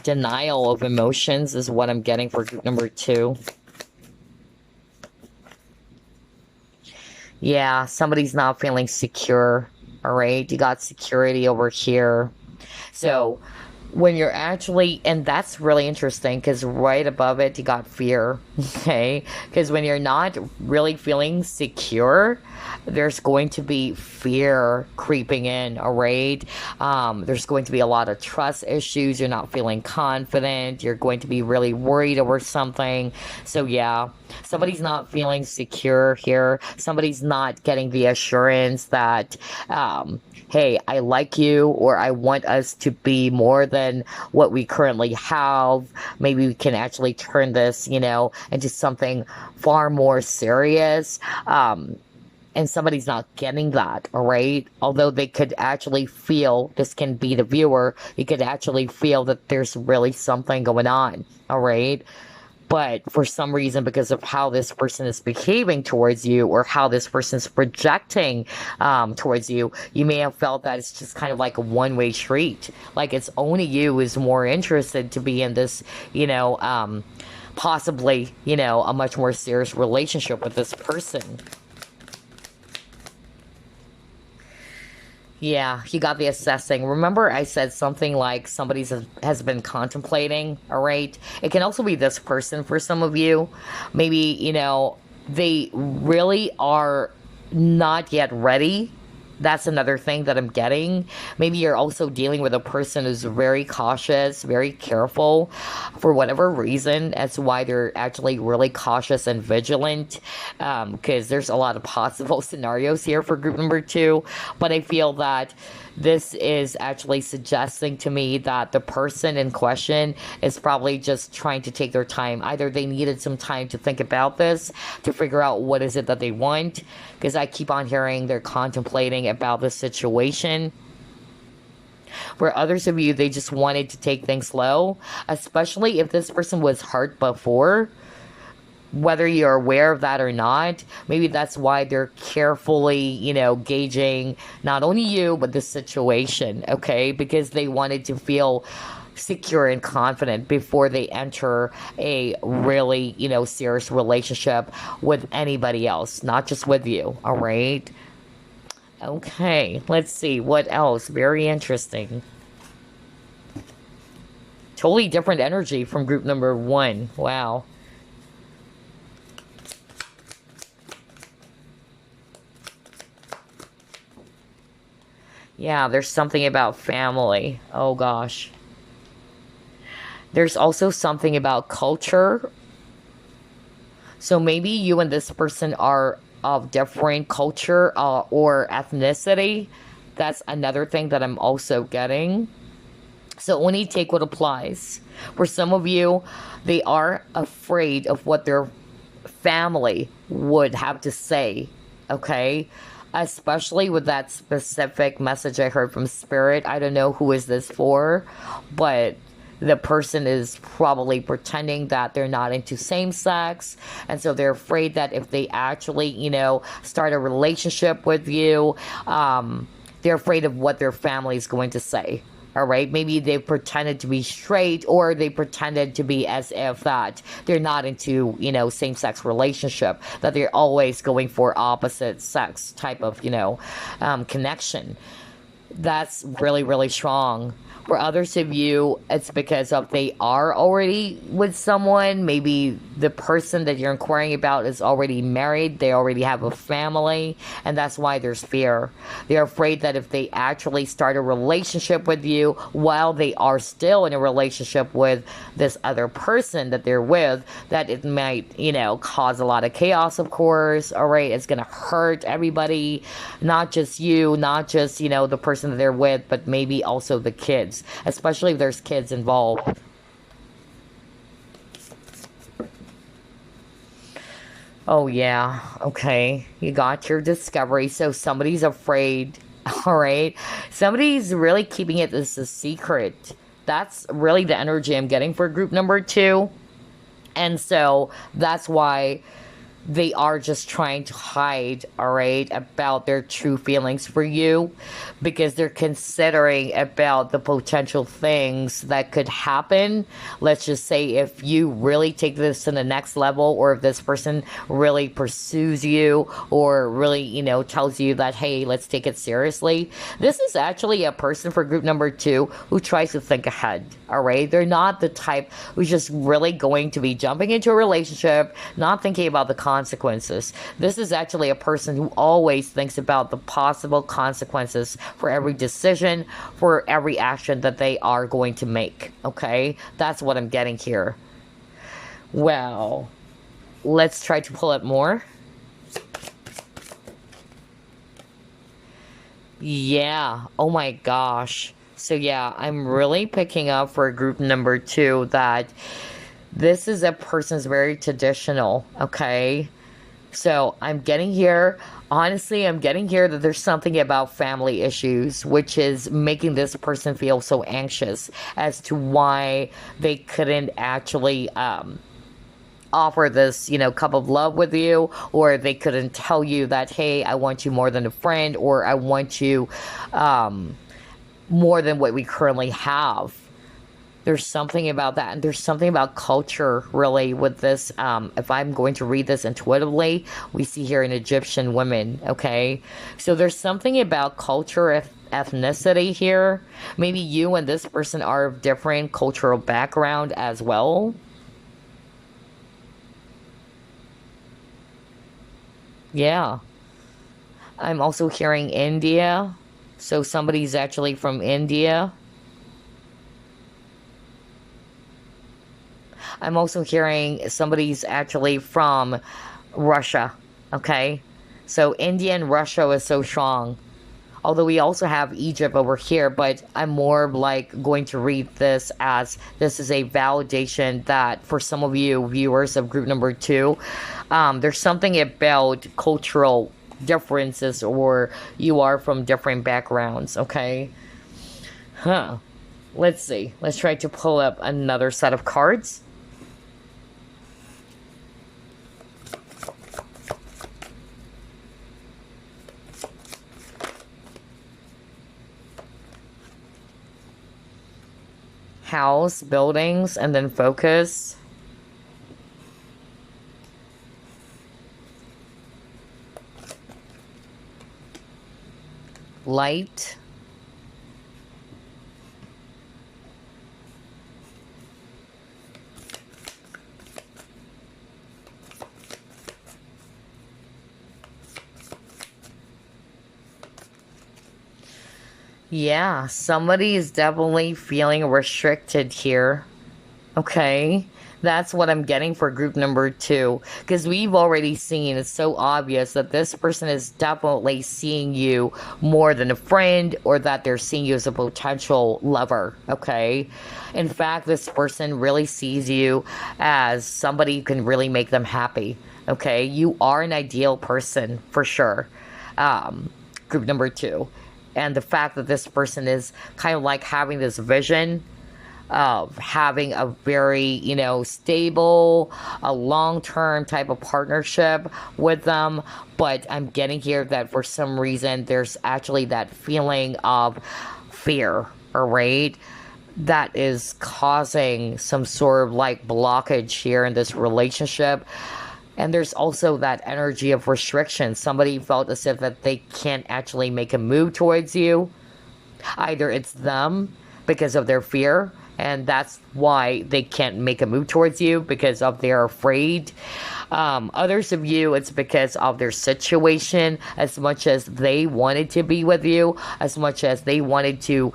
denial of emotions is what I'm getting for group number two. Yeah, somebody's not feeling secure. All right, you got security over here. So when you're actually, and that's really interesting because right above it, you got fear. Okay, because when you're not really feeling secure, there's going to be fear creeping in. All right, there's going to be a lot of trust issues. You're not feeling confident. You're going to be really worried over something. So yeah, somebody's not feeling secure here. Somebody's not getting the assurance that hey, I like you, or I want us to be more than what we currently have. Maybe we can actually turn this, into something far more serious. And somebody's not getting that, all right? Although they could actually feel, this can be the viewer, you could actually feel that there's really something going on, all right? But for some reason, because of how this person is behaving towards you or how this person is projecting towards you, you may have felt that it's just kind of like a one-way street. Like it's only you who's more interested to be in this, possibly, a much more serious relationship with this person. Yeah, you got the assessing. Remember I said something like somebody has been contemplating, all right? It can also be this person for some of you. Maybe, they really are not yet ready. That's another thing that I'm getting. Maybe you're also dealing with a person who's very cautious, very careful for whatever reason. That's why they're actually really cautious and vigilant, because there's a lot of possible scenarios here for group number two. But I feel that this is actually suggesting to me that the person in question is probably just trying to take their time. Either they needed some time to think about this, to figure out what is it that they want, because I keep on hearing they're contemplating about the situation. Where others of you, they just wanted to take things slow, especially if this person was hurt before. Whether you're aware of that or not, maybe that's why they're carefully, gauging not only you, but the situation, okay? Because they wanted to feel secure and confident before they enter a really, serious relationship with anybody else, not just with you, all right? Okay, let's see, what else? Very interesting. Totally different energy from group number one. Wow. Yeah, there's something about family. Oh gosh. There's also something about culture. So maybe you and this person are of different culture or ethnicity. That's another thing that I'm also getting. So only take what applies. For some of you, they are afraid of what their family would have to say, okay? Especially with that specific message I heard from Spirit. I don't know who is this for, but the person is probably pretending that they're not into same sex, and so they're afraid that if they actually, start a relationship with you, they're afraid of what their family is going to say. All right, maybe they pretended to be straight, or they pretended to be as if that they're not into, same-sex relationship, that they're always going for opposite sex type of, connection. That's really, really strong. For others of you, it's because of they are already with someone. Maybe the person that you're inquiring about is already married. They already have a family, and that's why there's fear. They're afraid that if they actually start a relationship with you while they are still in a relationship with this other person that they're with, that it might, cause a lot of chaos, of course. All right, it's going to hurt everybody, not just you, not just, the person person that they're with, but maybe also the kids, especially if there's kids involved. Oh, yeah. Okay. You got your discovery. So somebody's afraid. All right. Somebody's really keeping it as a secret. That's really the energy I'm getting for group number 2. And so that's why they are just trying to hide, all right, about their true feelings for you, because they're considering about the potential things that could happen. Let's just say if you really take this to the next level, or if this person really pursues you, or really, tells you that, hey, let's take it seriously. This is actually a person for group number 2 who tries to think ahead, all right? They're not the type who's just really going to be jumping into a relationship, not thinking about the consequences. This is actually a person who always thinks about the possible consequences for every decision, for every action that they are going to make. Okay? That's what I'm getting here. Well, let's try to pull it more. Yeah. Oh my gosh. So yeah, I'm really picking up for group number 2 that this is a person's very traditional, okay? So I'm getting here, honestly, I'm getting here that there's something about family issues, which is making this person feel so anxious as to why they couldn't actually offer this, cup of love with you, or they couldn't tell you that, hey, I want you more than a friend, or I want you more than what we currently have. There's something about that, and there's something about culture, really, with this. If I'm going to read this intuitively, we see here an Egyptian woman, okay? So there's something about culture, ethnicity here. Maybe you and this person are of different cultural background as well. Yeah. I'm also hearing India. So somebody's actually from India. I'm also hearing somebody's actually from Russia. Okay? So India and Russia is so strong. Although we also have Egypt over here, but I'm more like going to read this as this is a validation that for some of you viewers of group number 2, there's something about cultural differences, or you are from different backgrounds, okay? Let's see. Let's try to pull up another set of cards. House, buildings, and then focus. Light. Yeah, somebody is definitely feeling restricted here. Okay, that's what I'm getting for group number 2. Because we've already seen, it's so obvious that this person is definitely seeing you more than a friend, or that they're seeing you as a potential lover. Okay, in fact, this person really sees you as somebody who can really make them happy. Okay, you are an ideal person for sure. Group number 2. And the fact that this person is kind of like having this vision of having a very, stable, a long-term type of partnership with them. But I'm getting here that for some reason, there's actually that feeling of fear, all right? That is causing some sort of like blockage here in this relationship. And there's also that energy of restriction. Somebody felt as if that they can't actually make a move towards you. Either it's them because of their fear, and that's why they can't make a move towards you, because of they're afraid. Others of you, it's because of their situation. As much as they wanted to be with you, as much as they wanted to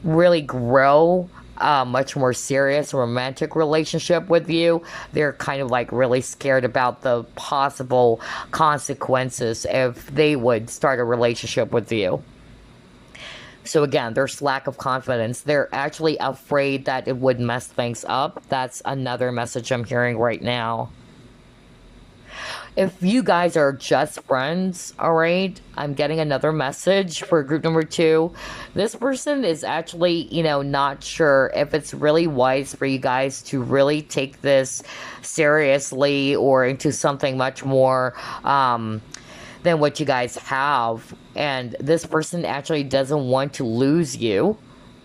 really grow a much more serious romantic relationship with you, they're kind of like really scared about the possible consequences if they would start a relationship with you. So again, there's lack of confidence. They're actually afraid that it would mess things up. That's another message I'm hearing right now. If you guys are just friends, all right, I'm getting another message for group number 2. This person is actually, not sure if it's really wise for you guys to really take this seriously or into something much more than what you guys have. And this person actually doesn't want to lose you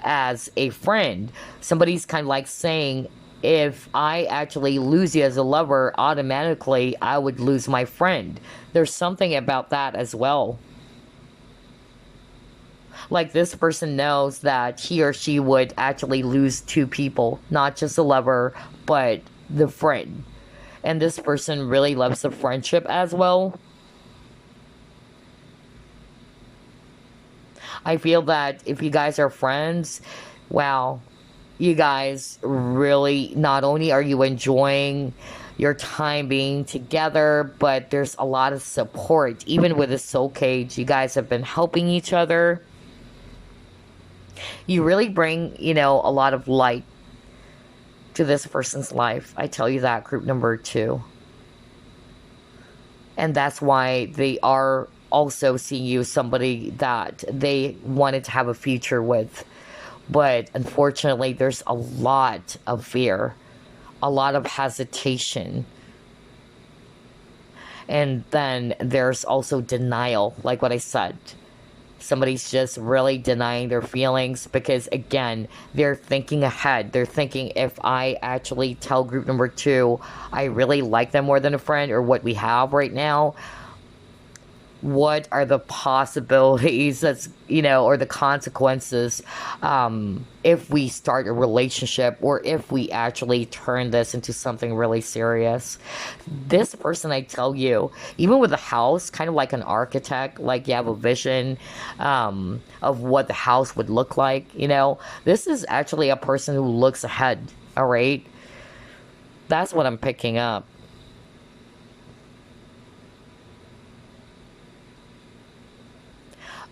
as a friend. Somebody's kind of like saying, if I actually lose you as a lover, automatically I would lose my friend. There's something about that as well. Like this person knows that he or she would actually lose 2 people, not just a lover, but the friend. And this person really loves the friendship as well. I feel that if you guys are friends, wow, you guys really, not only are you enjoying your time being together, but there's a lot of support. Even with the soul cage, you guys have been helping each other. You really bring, a lot of light to this person's life. I tell you that, group number 2. And that's why they are also seeing you somebody that they wanted to have a future with. But unfortunately, there's a lot of fear, a lot of hesitation. And then there's also denial, like what I said. Somebody's just really denying their feelings because, again, they're thinking ahead. They're thinking, if I actually tell group number 2 I really like them more than a friend, or what we have right now, what are the possibilities that's, or the consequences if we start a relationship, or if we actually turn this into something really serious. This person, I tell you, even with a house, kind of like an architect, like you have a vision of what the house would look like, this is actually a person who looks ahead, all right? That's what I'm picking up.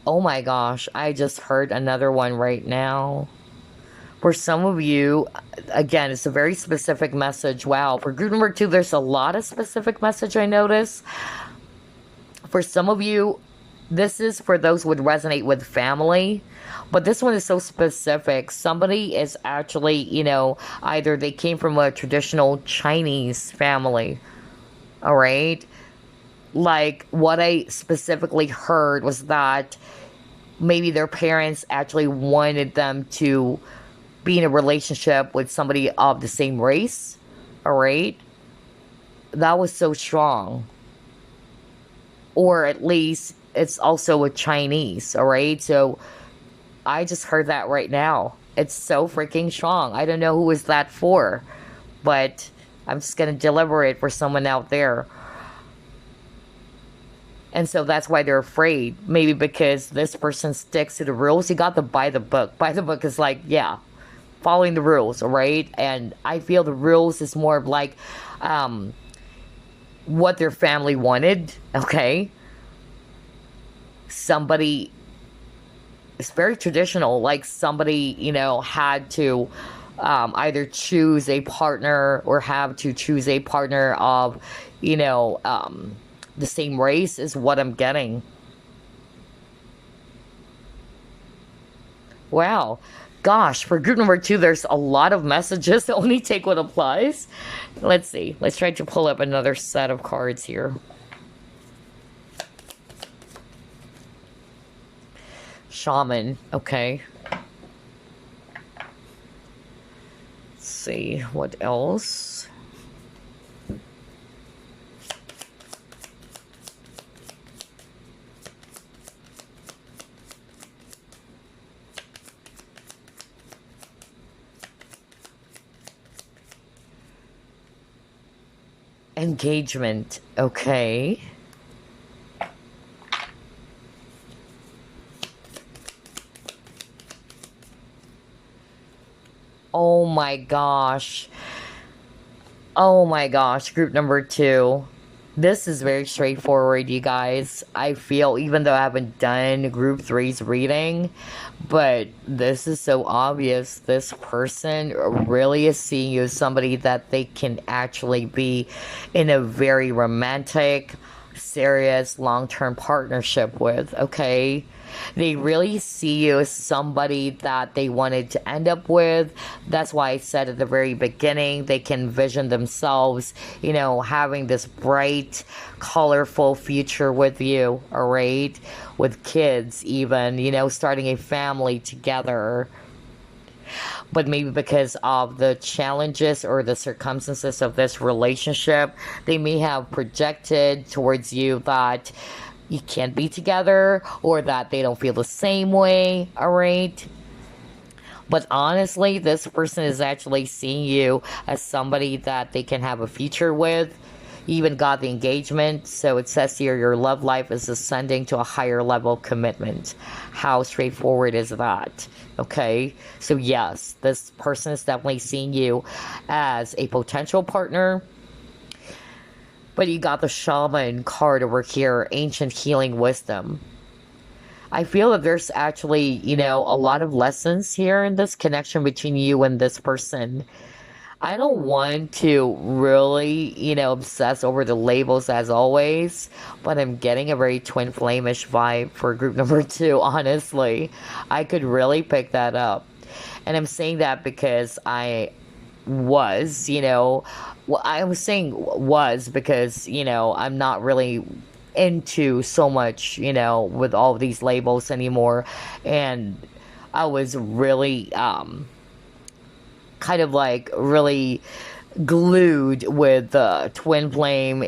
Oh my gosh, I just heard another one right now. For some of you, again, it's a very specific message. Wow, for group number 2, there's a lot of specific message I notice. For some of you, this is for those who would resonate with family. But this one is so specific. Somebody is actually, either they came from a traditional Chinese family, all right? Like, what I specifically heard was that maybe their parents actually wanted them to be in a relationship with somebody of the same race, all right? That was so strong. Or at least it's also a Chinese, all right? So I just heard that right now. It's so freaking strong. I don't know who is that for, but I'm just going to deliver it for someone out there. And so that's why they're afraid. Maybe because this person sticks to the rules. You got to buy the book. Buy the book is like, yeah, following the rules, all right? And I feel the rules is more of like what their family wanted, okay? Somebody, it's very traditional. Like somebody, had to either choose a partner or have to choose a partner of, the same race is what I'm getting. Wow. Gosh, for group number 2, there's a lot of messages. Only take what applies. Let's see. Let's try to pull up another set of cards here. Shaman. Okay. Let's see. What else? Engagement. Okay. Oh my gosh. Oh my gosh, group number 2. This is very straightforward, you guys. I feel, even though I haven't done group three's reading, but this is so obvious. This person really is seeing you as somebody that they can actually be in a very romantic, serious, long term partnership with, okay? They really see you as somebody that they wanted to end up with. That's why I said at the very beginning, they can envision themselves, having this bright, colorful future with you, all right? With kids, even, starting a family together. But maybe because of the challenges or the circumstances of this relationship, they may have projected towards you that you can't be together or that they don't feel the same way, all right? But honestly, this person is actually seeing you as somebody that they can have a future with. You even got the engagement, so it says here your love life is ascending to a higher level of commitment. How straightforward is that? Okay, so yes, this person is definitely seeing you as a potential partner. But you got the shaman card over here, ancient healing wisdom. I feel that there's actually, a lot of lessons here in this connection between you and this person. I don't want to really, obsess over the labels as always, but I'm getting a very twin flamish vibe for group number two, honestly. I could really pick that up. And I'm saying that because I was saying was because, I'm not really into so much, with all of these labels anymore. And I was really, kind of like really glued with the twin flame,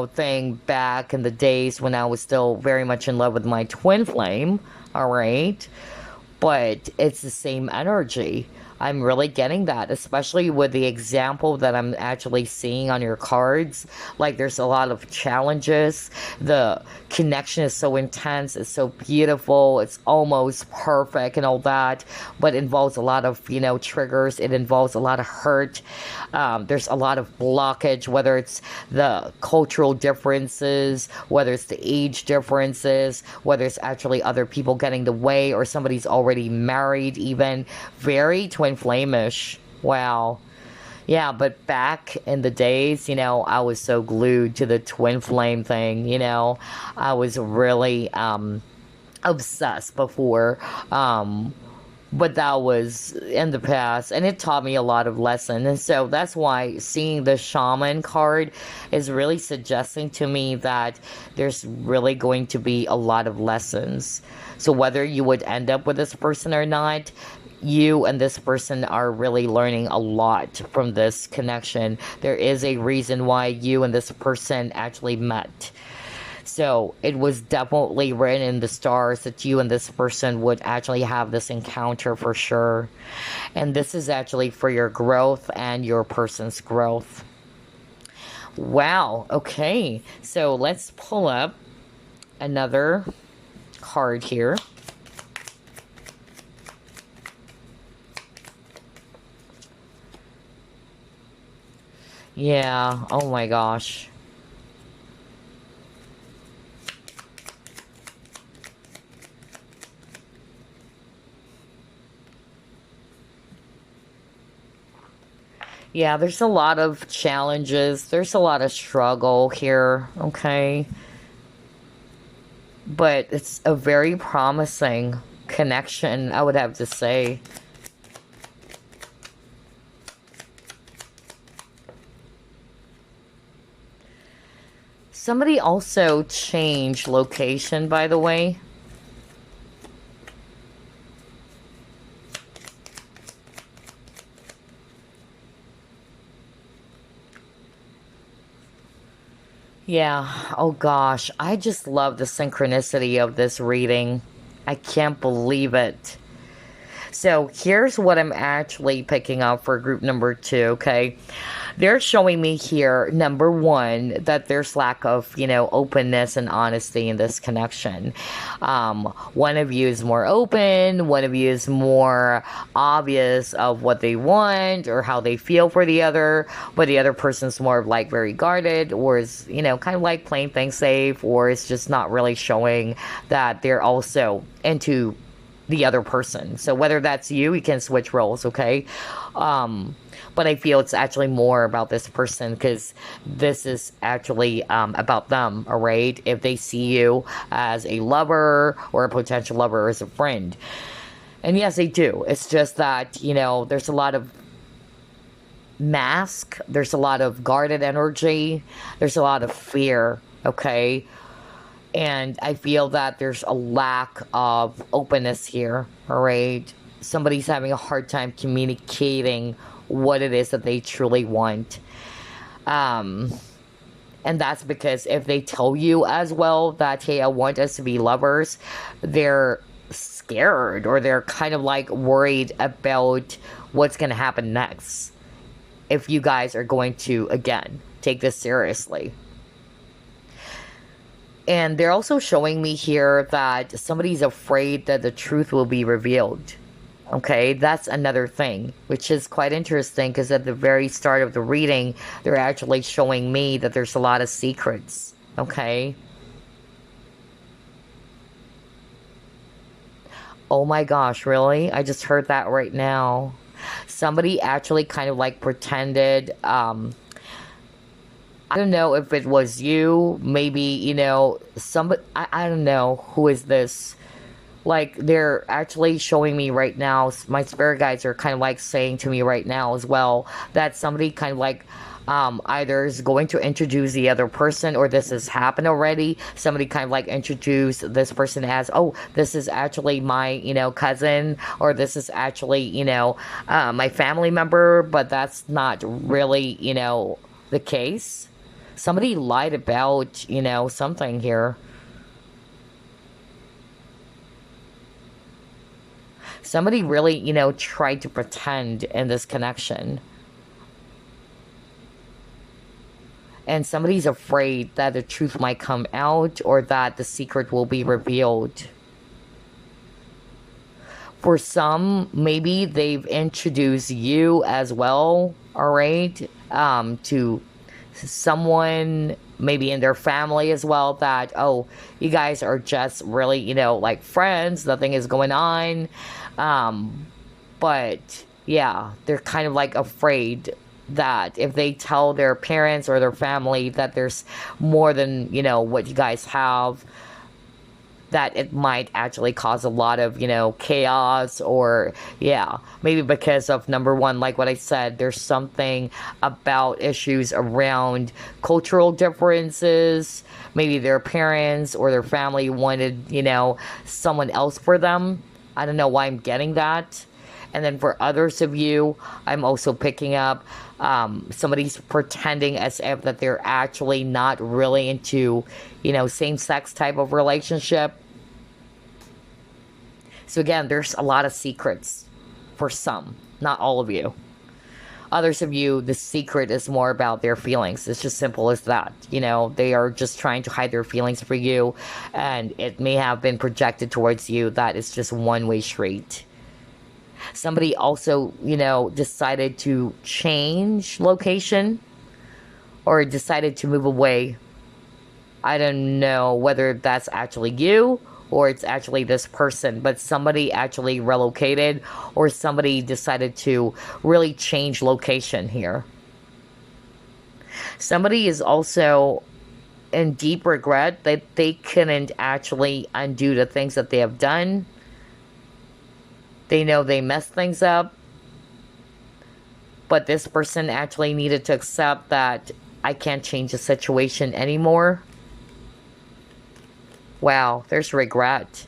thing back in the days when I was still very much in love with my twin flame. All right. But it's the same energy. I'm really getting that, especially with the example that I'm actually seeing on your cards. Like, there's a lot of challenges. The connection is so intense. It's so beautiful. It's almost perfect and all that. But it involves a lot of, triggers. It involves a lot of hurt. There's a lot of blockage, whether it's the cultural differences, whether it's the age differences, whether it's actually other people getting the way or somebody's already married even. Very twin flamish. Wow. Yeah, but back in the days, I was so glued to the twin flame thing, I was really obsessed before. But that was in the past, and it taught me a lot of lessons. And so that's why seeing the shaman card is really suggesting to me that there's really going to be a lot of lessons. So whether you would end up with this person or not, you and this person are really learning a lot from this connection. There is a reason why you and this person actually met. So it was definitely written in the stars that you and this person would actually have this encounter for sure. And this is actually for your growth and your person's growth. Wow. Okay. So let's pull up another card here. Yeah. Oh my gosh. Yeah, there's a lot of challenges. There's a lot of struggle here, okay? But it's a very promising connection, I would have to say. Somebody also changed location, by the way. Yeah, oh gosh, I just love the synchronicity of this reading. I can't believe it. So here's what I'm actually picking up for group number two, okay? They're showing me here, number one, that there's lack of, openness and honesty in this connection. One of you is more open, one of you is more obvious of what they want or how they feel for the other, but the other person's more of like very guarded, or is, kind of like playing things safe, or is just not really showing that they're also into the other person. So whether that's you can switch roles, okay? But I feel it's actually more about this person, because this is actually about them, all right? If they see you as a lover or a potential lover or as a friend. And yes, they do. It's just that, there's a lot of mask, there's a lot of guarded energy, there's a lot of fear, okay? And I feel that there's a lack of openness here, all right? Somebody's having a hard time communicating what it is that they truly want. And that's because if they tell you as well that, hey, I want us to be lovers, they're scared, or they're kind of like worried about what's going to happen next if you guys are going to, again, take this seriously. And they're also showing me here that somebody's afraid that the truth will be revealed. Okay, that's another thing, which is quite interesting, because at the very start of the reading, they're actually showing me that there's a lot of secrets. Okay. Oh my gosh, really? I just heard that right now. Somebody actually kind of like pretended, I don't know if it was you, maybe, somebody, I don't know, who is this? Like, they're actually showing me right now, my spirit guides are kind of like saying to me right now as well, that somebody kind of like, either is going to introduce the other person, or this has happened already. Somebody kind of like introduce this person as, oh, this is actually my, cousin, or this is actually, my family member, but that's not really, the case. Somebody lied about, something here. Somebody really, tried to pretend in this connection. And somebody's afraid that the truth might come out, or that the secret will be revealed. For some, maybe they've introduced you as well, all right, to someone maybe in their family as well, that, oh, you guys are just really, like friends, nothing is going on. But yeah, they're kind of like afraid that if they tell their parents or their family that there's more than, what you guys have, that it might actually cause a lot of, chaos, or, yeah, maybe because of, number one, like what I said, there's something about issues around cultural differences. Maybe their parents or their family wanted, someone else for them. I don't know why I'm getting that. And then for others of you, I'm also picking up somebody's pretending as if that they're actually not really into, same-sex type of relationship. So again, there's a lot of secrets for some, not all of you. Others of you, the secret is more about their feelings. It's just simple as that. They are just trying to hide their feelings for you, and it may have been projected towards you that it's just one-way street. Somebody also, decided to change location, or decided to move away. I don't know whether that's actually you, or it's actually this person, but somebody actually relocated, or somebody decided to really change location here. Somebody is also in deep regret that they couldn't actually undo the things that they have done. They know they messed things up, but this person actually needed to accept that I can't change the situation anymore. Wow, there's regret.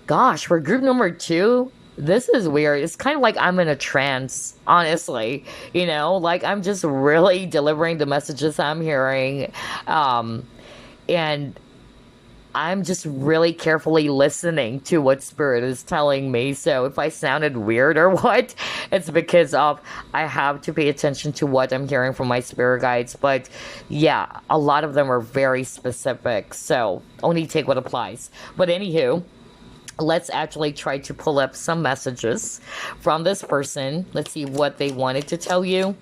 Gosh, for group number 2, this is weird. It's kind of like I'm in a trance, honestly. Like I'm just really delivering the messages I'm hearing. And I'm just really carefully listening to what Spirit is telling me. So if I sounded weird or what, it's because of I have to pay attention to what I'm hearing from my spirit guides. But yeah, a lot of them are very specific. So only take what applies. But anywho, let's actually try to pull up some messages from this person. Let's see what they wanted to tell you.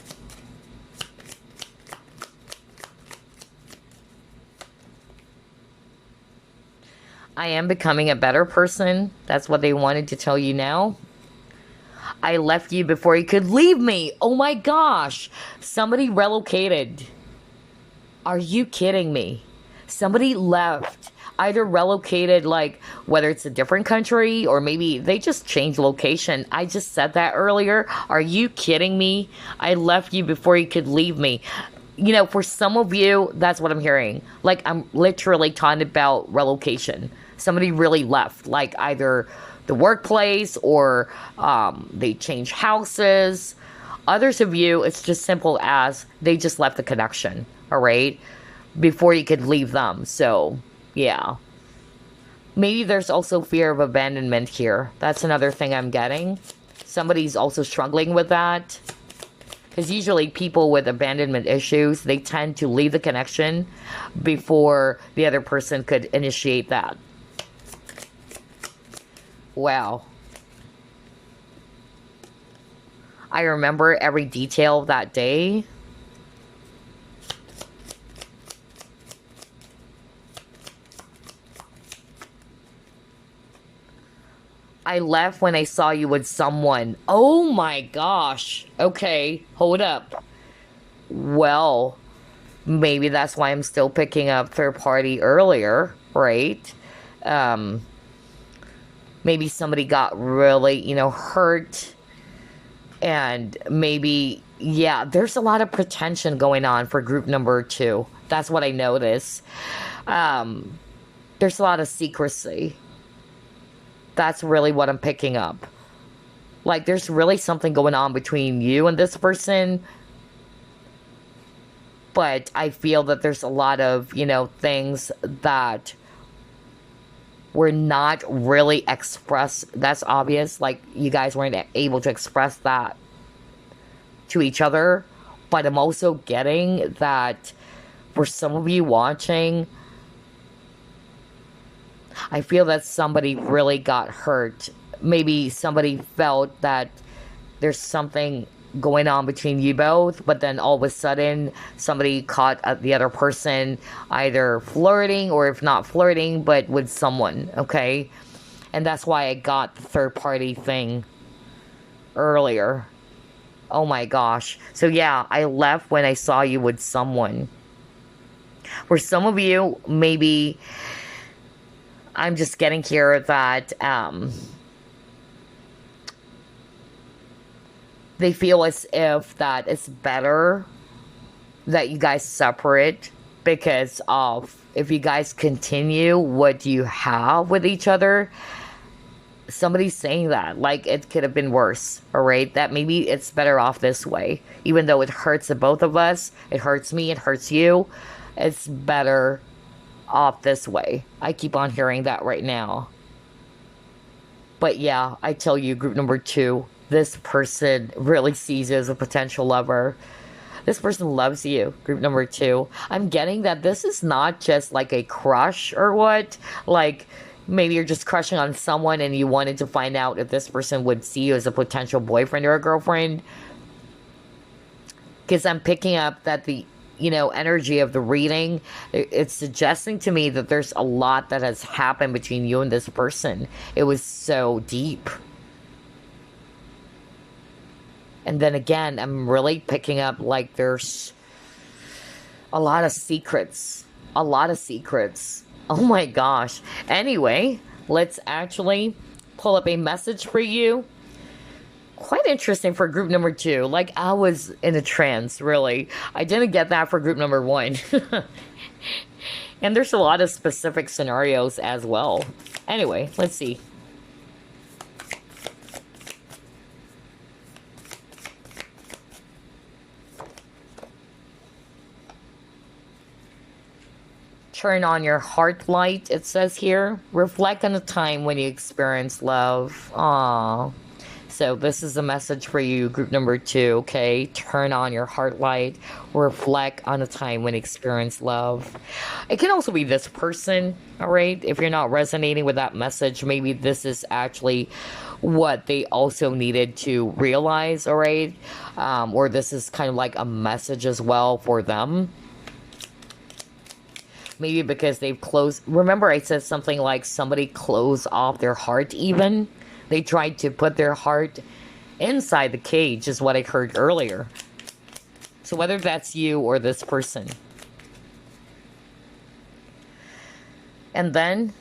I am becoming a better person. That's what they wanted to tell you now. I left you before you could leave me. Oh my gosh. Somebody relocated. Are you kidding me? Somebody left. Either relocated, like, whether it's a different country or maybe they just changed location. I just said that earlier. Are you kidding me? I left you before you could leave me. You know, for some of you, that's what I'm hearing. Like, I'm literally talking about relocation. Somebody really left, like either the workplace or they changed houses. Others of you, it's just simple as they just left the connection, all right, before you could leave them. So, yeah. Maybe there's also fear of abandonment here. That's another thing I'm getting. Somebody's also struggling with that. Because usually people with abandonment issues, they tend to leave the connection before the other person could initiate that. Wow. I remember every detail of that day. I left when I saw you with someone. Oh my gosh. Okay, hold up. Well, maybe that's why I'm still picking up third party earlier, right? Maybe somebody got really, hurt. And maybe, yeah, there's a lot of pretension going on for group number 2. That's what I notice. There's a lot of secrecy. That's really what I'm picking up. Like, there's really something going on between you and this person. But I feel that there's a lot of, things that were not really expressed. That's obvious. Like, you guys weren't able to express that to each other. But I'm also getting that for some of you watching, I feel that somebody really got hurt. Maybe somebody felt that there's something going on between you both, but then all of a sudden somebody caught the other person either flirting or if not flirting, but with someone, okay? And that's why I got the third party thing earlier. Oh my gosh. So yeah, I left when I saw you with someone. For some of you, maybe I'm just getting here that they feel as if that it's better that you guys separate because of if you guys continue what you have with each other. Somebody's saying that like it could have been worse, all right, that maybe it's better off this way, even though it hurts the both of us. It hurts me, it hurts you. It's better off this way. I keep on hearing that right now. But yeah, I tell you, group number 2, this person really sees you as a potential lover. This person loves you, group number 2. I'm getting that this is not just like a crush or what. Like, maybe you're just crushing on someone and you wanted to find out if this person would see you as a potential boyfriend or a girlfriend. Because I'm picking up that the energy of the reading, it's suggesting to me that there's a lot that has happened between you and this person. It was so deep. And then again, I'm really picking up like there's a lot of secrets. A lot of secrets. Oh my gosh. Anyway, let's actually pull up a message for you. Quite interesting for group number 2. Like, I was in a trance, really. I didn't get that for group number 1. And there's a lot of specific scenarios as well. Anyway, let's see. Turn on your heart light, it says here. Reflect on a time when you experienced love. Aww. So this is a message for you, group number 2, okay? Turn on your heart light. Reflect on a time when you experienced love. It can also be this person, all right? If you're not resonating with that message, maybe this is actually what they also needed to realize, all right? Or this is kind of like a message as well for them. Maybe because they've closed... Remember I said something like somebody closed off their heart even? They tried to put their heart inside the cage, is what I heard earlier. So whether that's you or this person. And then,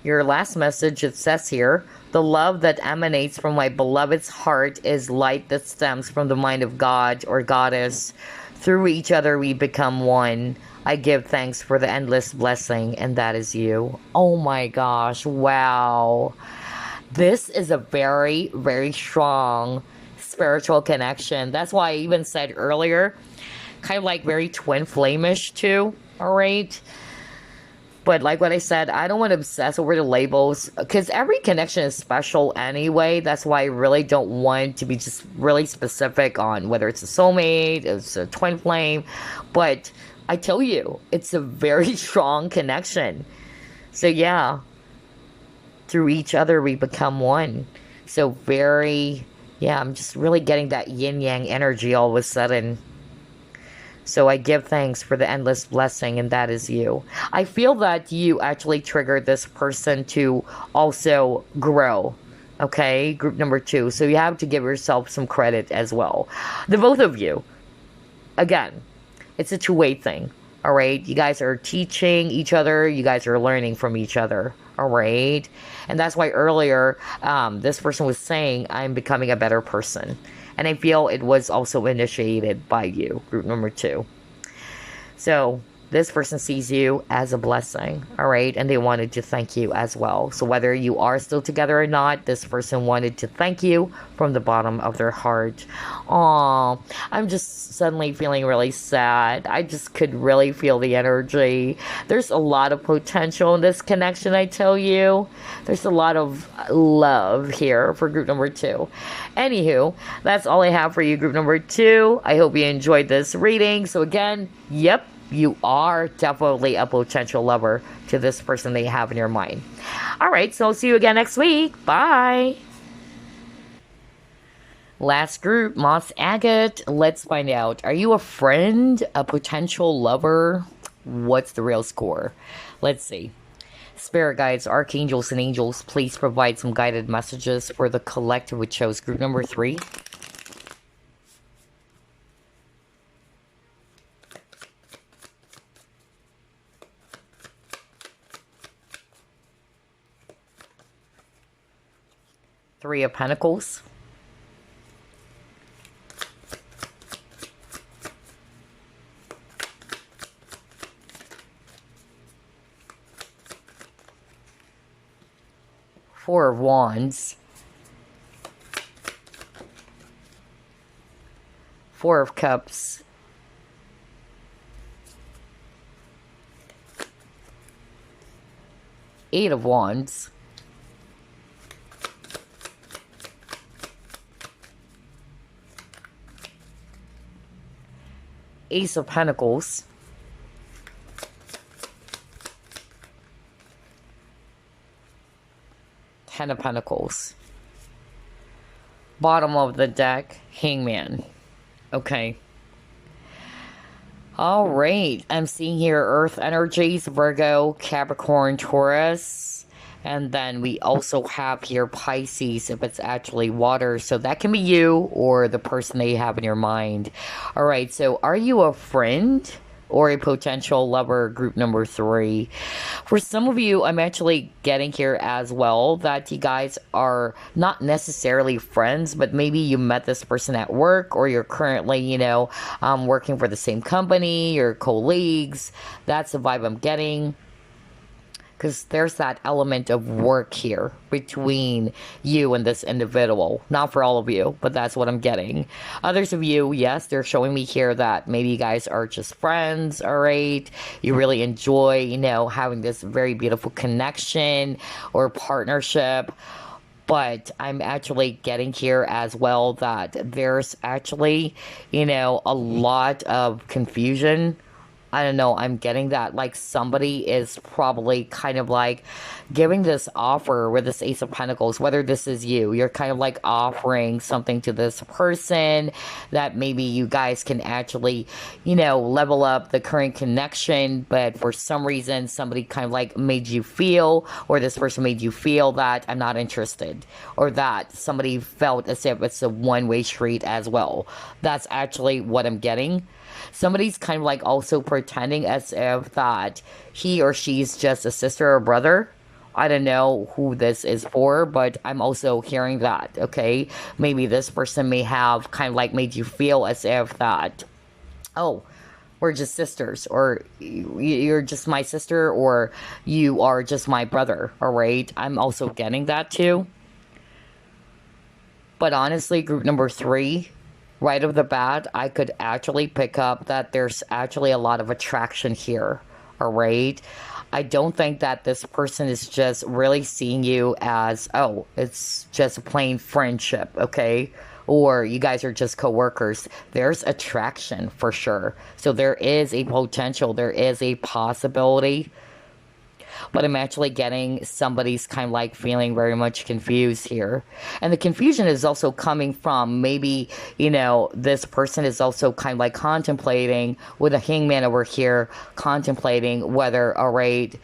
your last message, it says here, the love that emanates from my beloved's heart is light that stems from the mind of God or Goddess. Through each other we become one. I give thanks for the endless blessing, and that is you. Oh my gosh, wow. This is a very, very strong spiritual connection. That's why I even said earlier, kind of like very twin flame-ish too, alright? But like what I said, I don't want to obsess over the labels, because every connection is special anyway. That's why I really don't want to be just really specific on whether it's a soulmate, it's a twin flame. But I tell you, it's a very strong connection. So yeah. Through each other we become one. So very, yeah, I'm just really getting that yin-yang energy all of a sudden. So I give thanks for the endless blessing, and that is you. I feel that you actually triggered this person to also grow. Okay, group number 2. So you have to give yourself some credit as well. The both of you. Again, it's a two-way thing. Alright, you guys are teaching each other. You guys are learning from each other. Alright, and that's why earlier this person was saying I'm becoming a better person, and I feel it was also initiated by you, group number 2. So this person sees you as a blessing, alright, and they wanted to thank you as well. So whether you are still together or not, this person wanted to thank you from the bottom of their heart. Aww, I'm just suddenly feeling really sad. I just could really feel the energy. There's a lot of potential in this connection, I tell you. There's a lot of love here for group number 2. Anywho, that's all I have for you, group number 2. I hope you enjoyed this reading. So again, yep, you are definitely a potential lover to this person that you have in your mind. Alright, so I'll see you again next week. Bye! Last group, Moss Agate. Let's find out. Are you a friend? A potential lover? What's the real score? Let's see. Spirit guides, archangels, and angels, please provide some guided messages for the collective, which shows group number 3. Three of Pentacles. Four of Wands. Four of Cups. Eight of Wands. Ace of Pentacles. Ten of Pentacles. Bottom of the deck, Hangman. Okay. Alright, I'm seeing here Earth energies, Virgo, Capricorn, Taurus. And then we also have here Pisces, if it's actually water. So that can be you or the person that you have in your mind. Alright, so are you a friend or a potential lover, group number 3? For some of you, I'm actually getting here as well that you guys are not necessarily friends, but maybe you met this person at work, or you're currently, working for the same company, or colleagues. That's the vibe I'm getting. Because there's that element of work here between you and this individual. Not for all of you, but that's what I'm getting. Others of you, yes, they're showing me here that maybe you guys are just friends, all right? You really enjoy, having this very beautiful connection or partnership. But I'm actually getting here as well that there's actually, a lot of confusion. I don't know, I'm getting that like somebody is probably kind of like giving this offer with this Ace of Pentacles, whether this is you, you're kind of like offering something to this person that maybe you guys can actually, level up the current connection, but for some reason somebody kind of like made you feel, or this person made you feel that I'm not interested, or that somebody felt as if it's a one-way street as well. That's actually what I'm getting. Somebody's kind of like also pretending as if that he or she's just a sister or brother. I don't know who this is for, but I'm also hearing that, okay? Maybe this person may have kind of like made you feel as if that, oh, we're just sisters, or you're just my sister, or you are just my brother, all right? I'm also getting that too. But honestly, group number 3, right off the bat, I could actually pick up that there's actually a lot of attraction here, all right? I don't think that this person is just really seeing you as, oh, it's just a plain friendship, okay? Or you guys are just co-workers. There's attraction for sure. So there is a potential, there is a possibility. But I'm actually getting somebody's kind of like feeling very much confused here. And the confusion is also coming from maybe, this person is also kind of like contemplating with a hangman over here, contemplating whether, all right,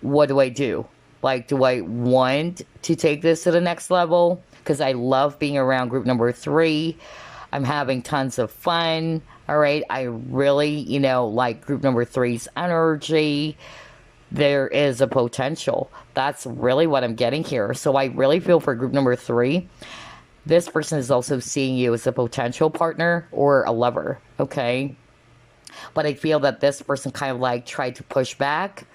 what do I do? Like, do I want to take this to the next level? Because I love being around group number 3. I'm having tons of fun. All right. I really, like group number 3's energy. There is a potential. That's really what I'm getting here. So I really feel for group number 3, this person is also seeing you as a potential partner or a lover, okay? But I feel that this person kind of like tried to push back.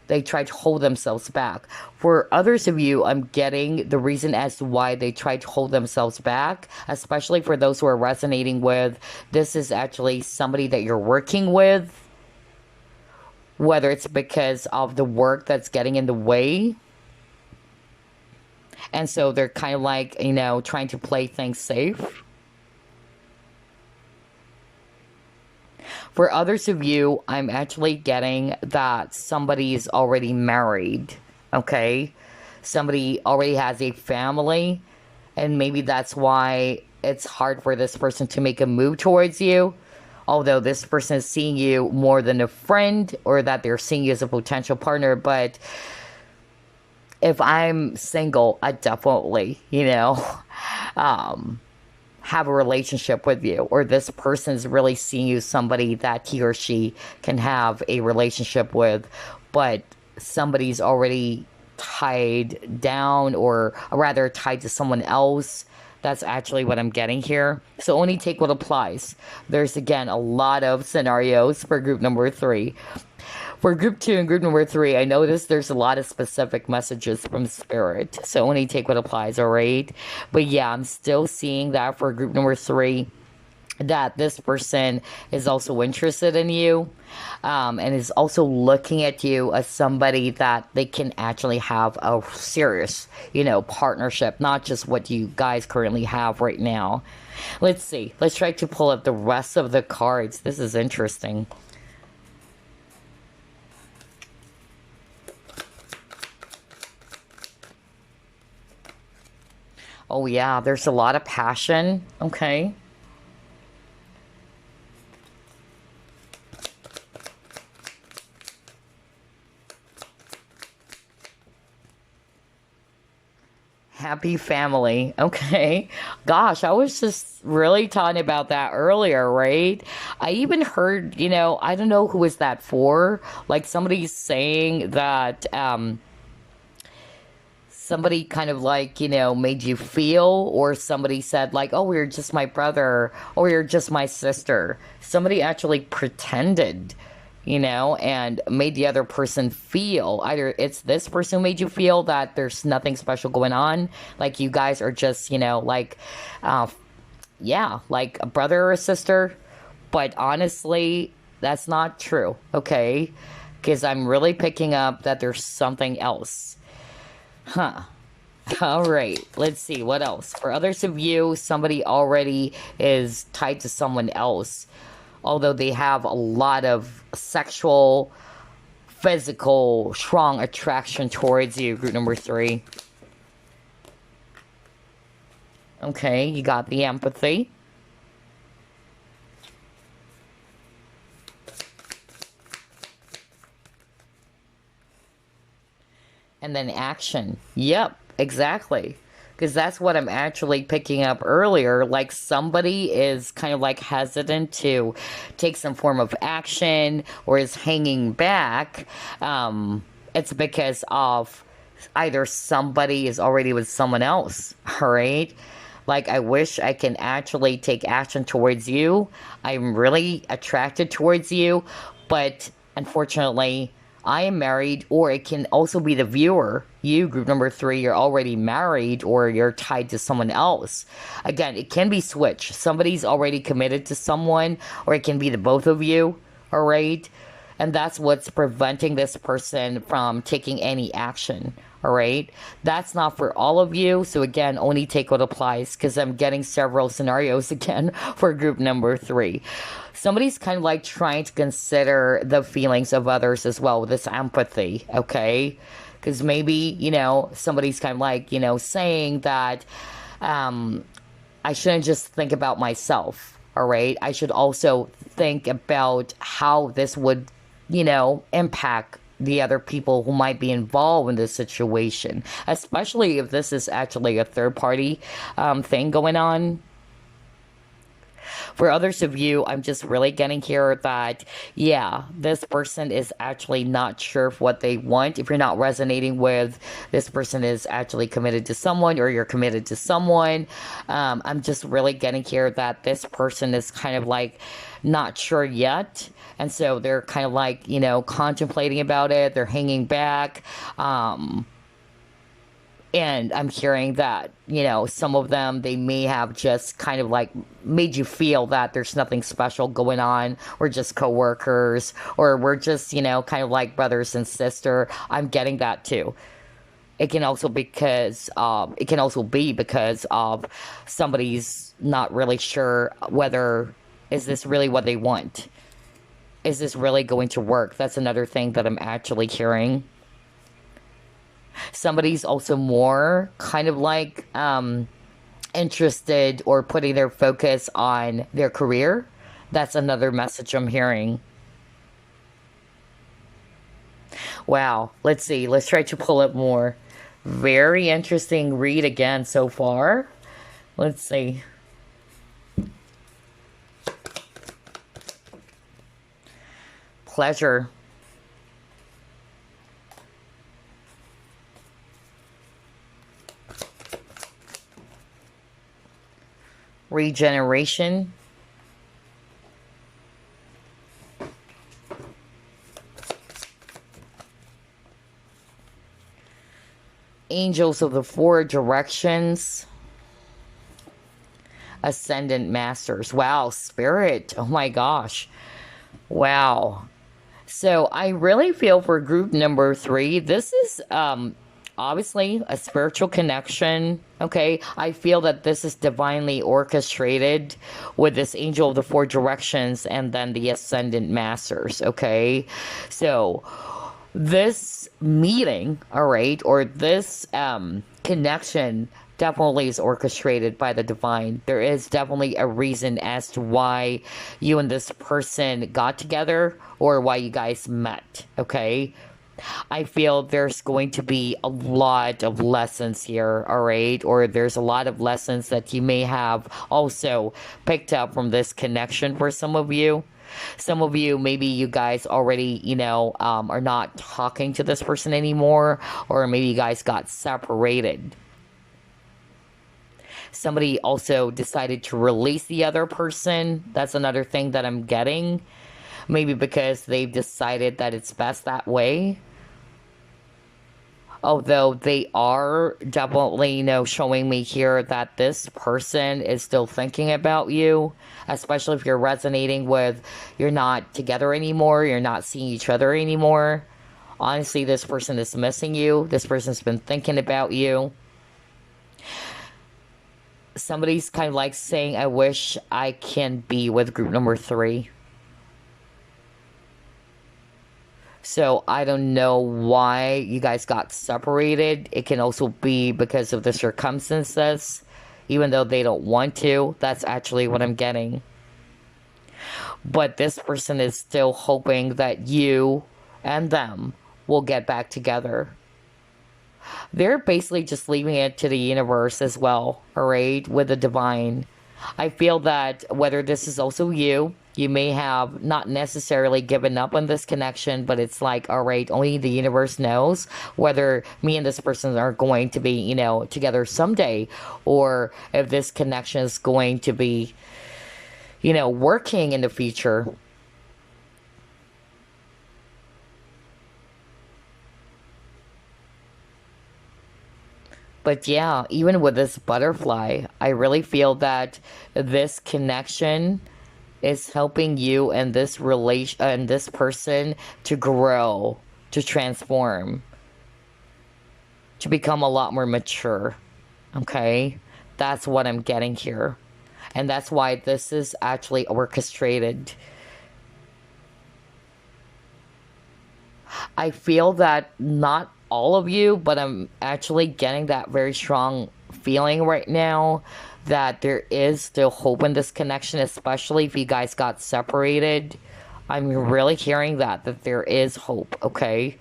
They tried to hold themselves back. For others of you, I'm getting the reason as to why they tried to hold themselves back, especially for those who are resonating with, this is actually somebody that you're working with. Whether it's because of the work that's getting in the way. And so they're kind of like, trying to play things safe. For others of you, I'm actually getting that somebody's already married, okay? Somebody already has a family, and maybe that's why it's hard for this person to make a move towards you. Although this person is seeing you more than a friend, or that they're seeing you as a potential partner. But if I'm single, I definitely, have a relationship with you. Or this person is really seeing you as somebody that he or she can have a relationship with. But somebody's already tied down, or rather tied to someone else. That's actually what I'm getting here. So only take what applies. There's, again, a lot of scenarios for group number 3. For group 2 and group number 3, I noticed there's a lot of specific messages from Spirit. So only take what applies, all right? But yeah, I'm still seeing that for group number 3, that this person is also interested in you, and is also looking at you as somebody that they can actually have a serious, partnership, not just what you guys currently have right now. Let's see. Let's try to pull up the rest of the cards. This is interesting. Oh yeah, there's a lot of passion. Okay. Happy family. Okay. Gosh, I was just really talking about that earlier, right? I even heard, I don't know who was that for. Like somebody's saying that somebody kind of like, made you feel, or somebody said like, oh, you're just my brother, or you're just my sister. Somebody actually pretended you know, and made the other person feel, either it's this person who made you feel that there's nothing special going on, like you guys are just, you know, like, yeah, like a brother or a sister. But honestly, that's not true, okay? Because I'm really picking up that there's something else. Huh. All right, let's see what else. For others of you, somebody already is tied to someone else, although they have a lot of sexual, physical, strong attraction towards you, group number 3. Okay, you got the empathy. And then action. Yep, exactly. Because that's what I'm actually picking up earlier. Like somebody is kind of like hesitant to take some form of action or is hanging back. It's because of either somebody is already with someone else, all right? Like, I wish I can actually take action towards you. I'm really attracted towards you, but unfortunately, I am married, or it can also be the viewer. You, group number 3, you're already married or you're tied to someone else. Again, it can be switched. Somebody's already committed to someone, or it can be the both of you, all right? And that's what's preventing this person from taking any action, all right? That's not for all of you. So again, only take what applies, because I'm getting several scenarios again for group number 3. Somebody's kind of like trying to consider the feelings of others as well with this empathy, okay? Because maybe, you know, somebody's kind of like, you know, saying that I shouldn't just think about myself, all right? I should also think about how this would, you know, impact the other people who might be involved in this situation, especially if this is actually a third party thing going on. For others of you, I'm just really getting here that, yeah, this person is actually not sure of what they want. If you're not resonating with this person is actually committed to someone, or you're committed to someone, I'm just really getting here that this person is kind of like not sure yet. And so they're kind of like, you know, contemplating about it. They're hanging back. And I'm hearing that, you know, some of them, they may have just kind of like made you feel that there's nothing special going on. We're just coworkers, or we're just, you know, kind of like brothers and sister. I'm getting that too. It can also be because of somebody's not really sure whether, is this really what they want? Is this really going to work? That's another thing that I'm actually hearing. Somebody's also more kind of like interested or putting their focus on their career. That's another message I'm hearing. Wow. Let's see. Let's try to pull up more. Very interesting read again so far. Let's see. Pleasure. Regeneration. Angels of the Four Directions. Ascendant Masters. Wow, Spirit. Oh my gosh. Wow. So I really feel for group number 3, this is obviously a spiritual connection. Okay, I feel that this is divinely orchestrated with this Angel of the Four Directions and then the Ascendant Masters. Okay, so this meeting, all right, or this connection definitely is orchestrated by the divine. There is definitely a reason as to why you and this person got together, or why you guys met, okay? I feel there's going to be a lot of lessons here, all right? Or there's a lot of lessons that you may have also picked up from this connection for some of you. Some of you, maybe you guys already, you know, are not talking to this person anymore, or maybe you guys got separated. Somebody also decided to release the other person. That's another thing that I'm getting. Maybe because they've decided that it's best that way. Although they are definitely, showing me here that this person is still thinking about you, especially if you're resonating with you're not together anymore, you're not seeing each other anymore. Honestly, this person is missing you. This person's been thinking about you. Somebody's kind of like saying, I wish I can be with group number 3. So I don't know why you guys got separated. It can also be because of the circumstances, even though they don't want to. That's actually what I'm getting. But this person is still hoping that you and them will get back together. They're basically just leaving it to the universe as well, alright, with the divine. I feel that whether this is also you may have not necessarily given up on this connection, but it's like, alright, only the universe knows whether me and this person are going to be, together someday, or if this connection is going to be, working in the future. But yeah, even with this butterfly, I really feel that this connection is helping you and this relation and this person to grow, to transform, to become a lot more mature. Okay? That's what I'm getting here. And that's why this is actually orchestrated. I feel that not all of you, but I'm actually getting that very strong feeling right now that there is still hope in this connection, especially if you guys got separated. I'm really hearing that there is hope, okay?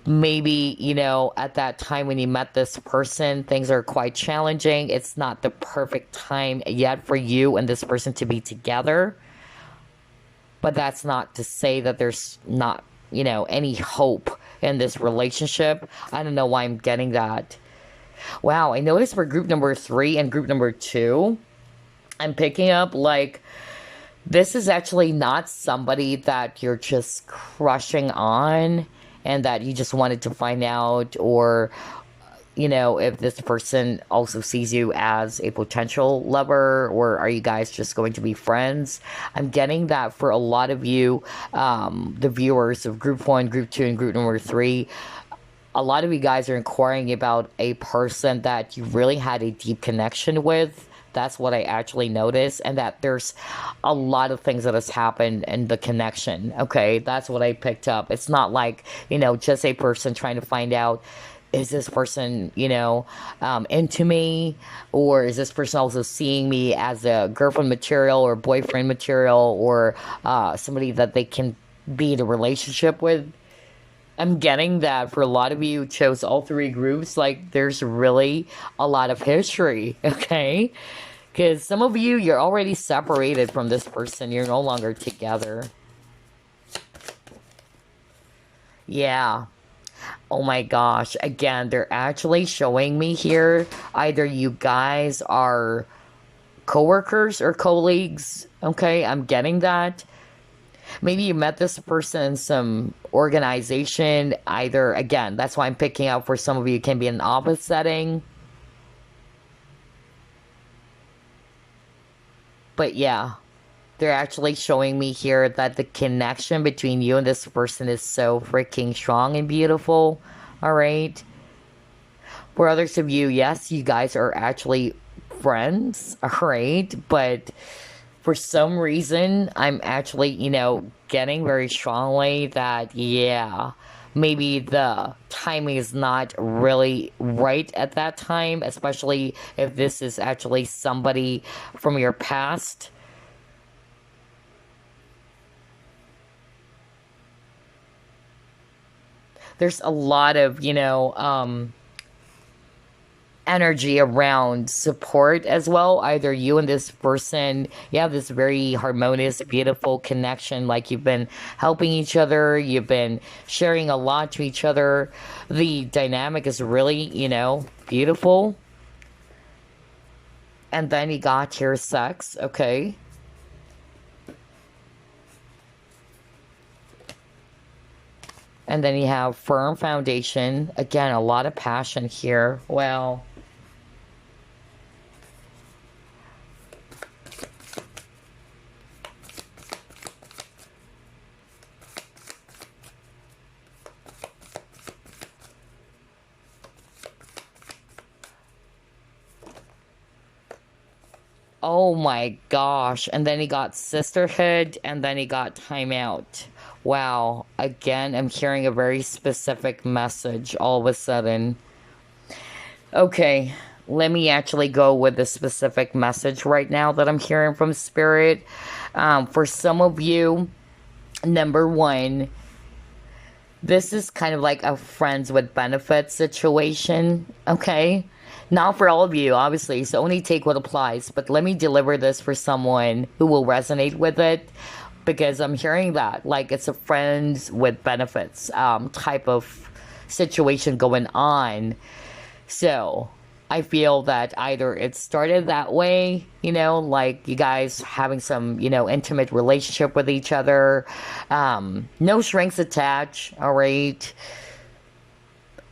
Maybe, at that time when you met this person, things are quite challenging. It's not the perfect time yet for you and this person to be together. But that's not to say that there's not, any hope in this relationship. I don't know why I'm getting that. Wow, I noticed for group number 3 and group number 2, I'm picking up like this is actually not somebody that you're just crushing on and that you just wanted to find out, or if this person also sees you as a potential lover, or are you guys just going to be friends? I'm getting that for a lot of you, the viewers of group 1, group 2, and group number 3. A lot of you guys are inquiring about a person that you really had a deep connection with. That's what I actually noticed, and that there's a lot of things that has happened in the connection. Okay, that's what I picked up. It's not like, just a person trying to find out, is this person, into me? Or is this person also seeing me as a girlfriend material or boyfriend material, or somebody that they can be in a relationship with? I'm getting that for a lot of you who chose all 3 groups, like there's really a lot of history, okay? Because some of you, you're already separated from this person. You're no longer together. Yeah. Oh my gosh. Again, they're actually showing me here. Either you guys are coworkers or colleagues. Okay, I'm getting that. Maybe you met this person in some organization. Either, again, that's why I'm picking up for some of you, it can be in an office setting. But yeah, they're actually showing me here that the connection between you and this person is so freaking strong and beautiful. Alright? For others of you, yes, you guys are actually friends. Alright? But for some reason, I'm actually, getting very strongly that, yeah, maybe the timing is not really right at that time, especially if this is actually somebody from your past. There's a lot of, energy around support as well. Either you and this person, you have this very harmonious, beautiful connection, like you've been helping each other, you've been sharing a lot to each other. The dynamic is really, beautiful. And then you got your sex, okay? And then you have firm foundation. Again, a lot of passion here. Well, oh my gosh. And then he got sisterhood, and then he got timeout. Wow. Again, I'm hearing a very specific message all of a sudden. Okay, let me actually go with the specific message right now that I'm hearing from Spirit. For some of you, number one, this is kind of like a friends with benefits situation, okay? Not for all of you, obviously, so only take what applies. But let me deliver this for someone who will resonate with it, because I'm hearing that like it's a friends with benefits type of situation going on. So I feel that either it started that way, like you guys having some, intimate relationship with each other, no strings attached, all right?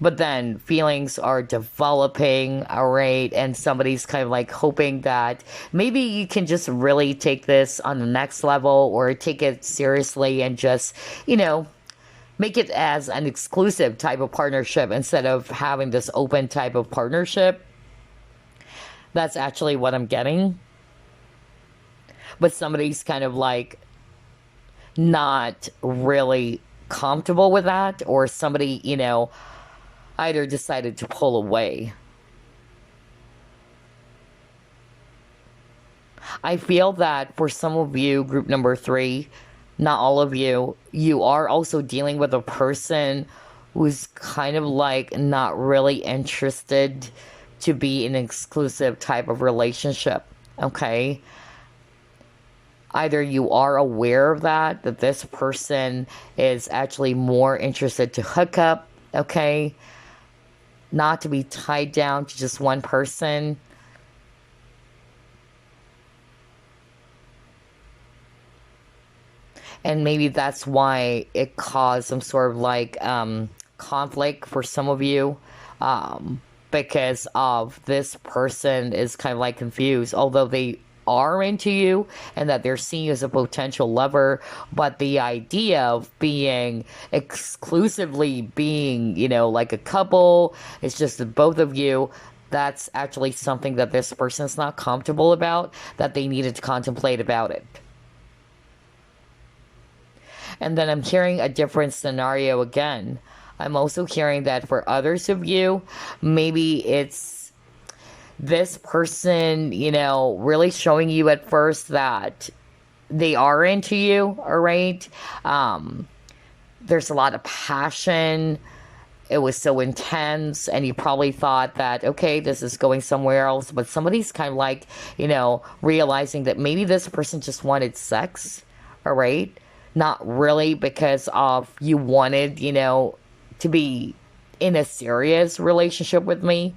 But then feelings are developing, all right? And somebody's kind of like hoping that maybe you can just really take this on the next level, or take it seriously and just, make it as an exclusive type of partnership instead of having this open type of partnership. That's actually what I'm getting. But somebody's kind of like not really comfortable with that, or somebody, either decided to pull away. I feel that for some of you, group number 3, not all of you, you are also dealing with a person who's kind of like not really interested to be in an exclusive type of relationship, okay? Either you are aware of that this person is actually more interested to hook up, okay? Not to be tied down to just one person. And maybe that's why it caused some sort of like conflict for some of you, because of this person is kind of like confused, although they are into you and that they're seeing you as a potential lover. But the idea of being exclusively being, like a couple, it's just the both of you. That's actually something that this person's not comfortable about, that they needed to contemplate about it. And then I'm hearing a different scenario again. I'm also hearing that for others of you, maybe it's this person, really showing you at first that they are into you, all right? There's a lot of passion. It was so intense, and you probably thought that, okay, this is going somewhere else. But somebody's kind of like, realizing that maybe this person just wanted sex, all right? Not really because of you wanted, to be in a serious relationship with me.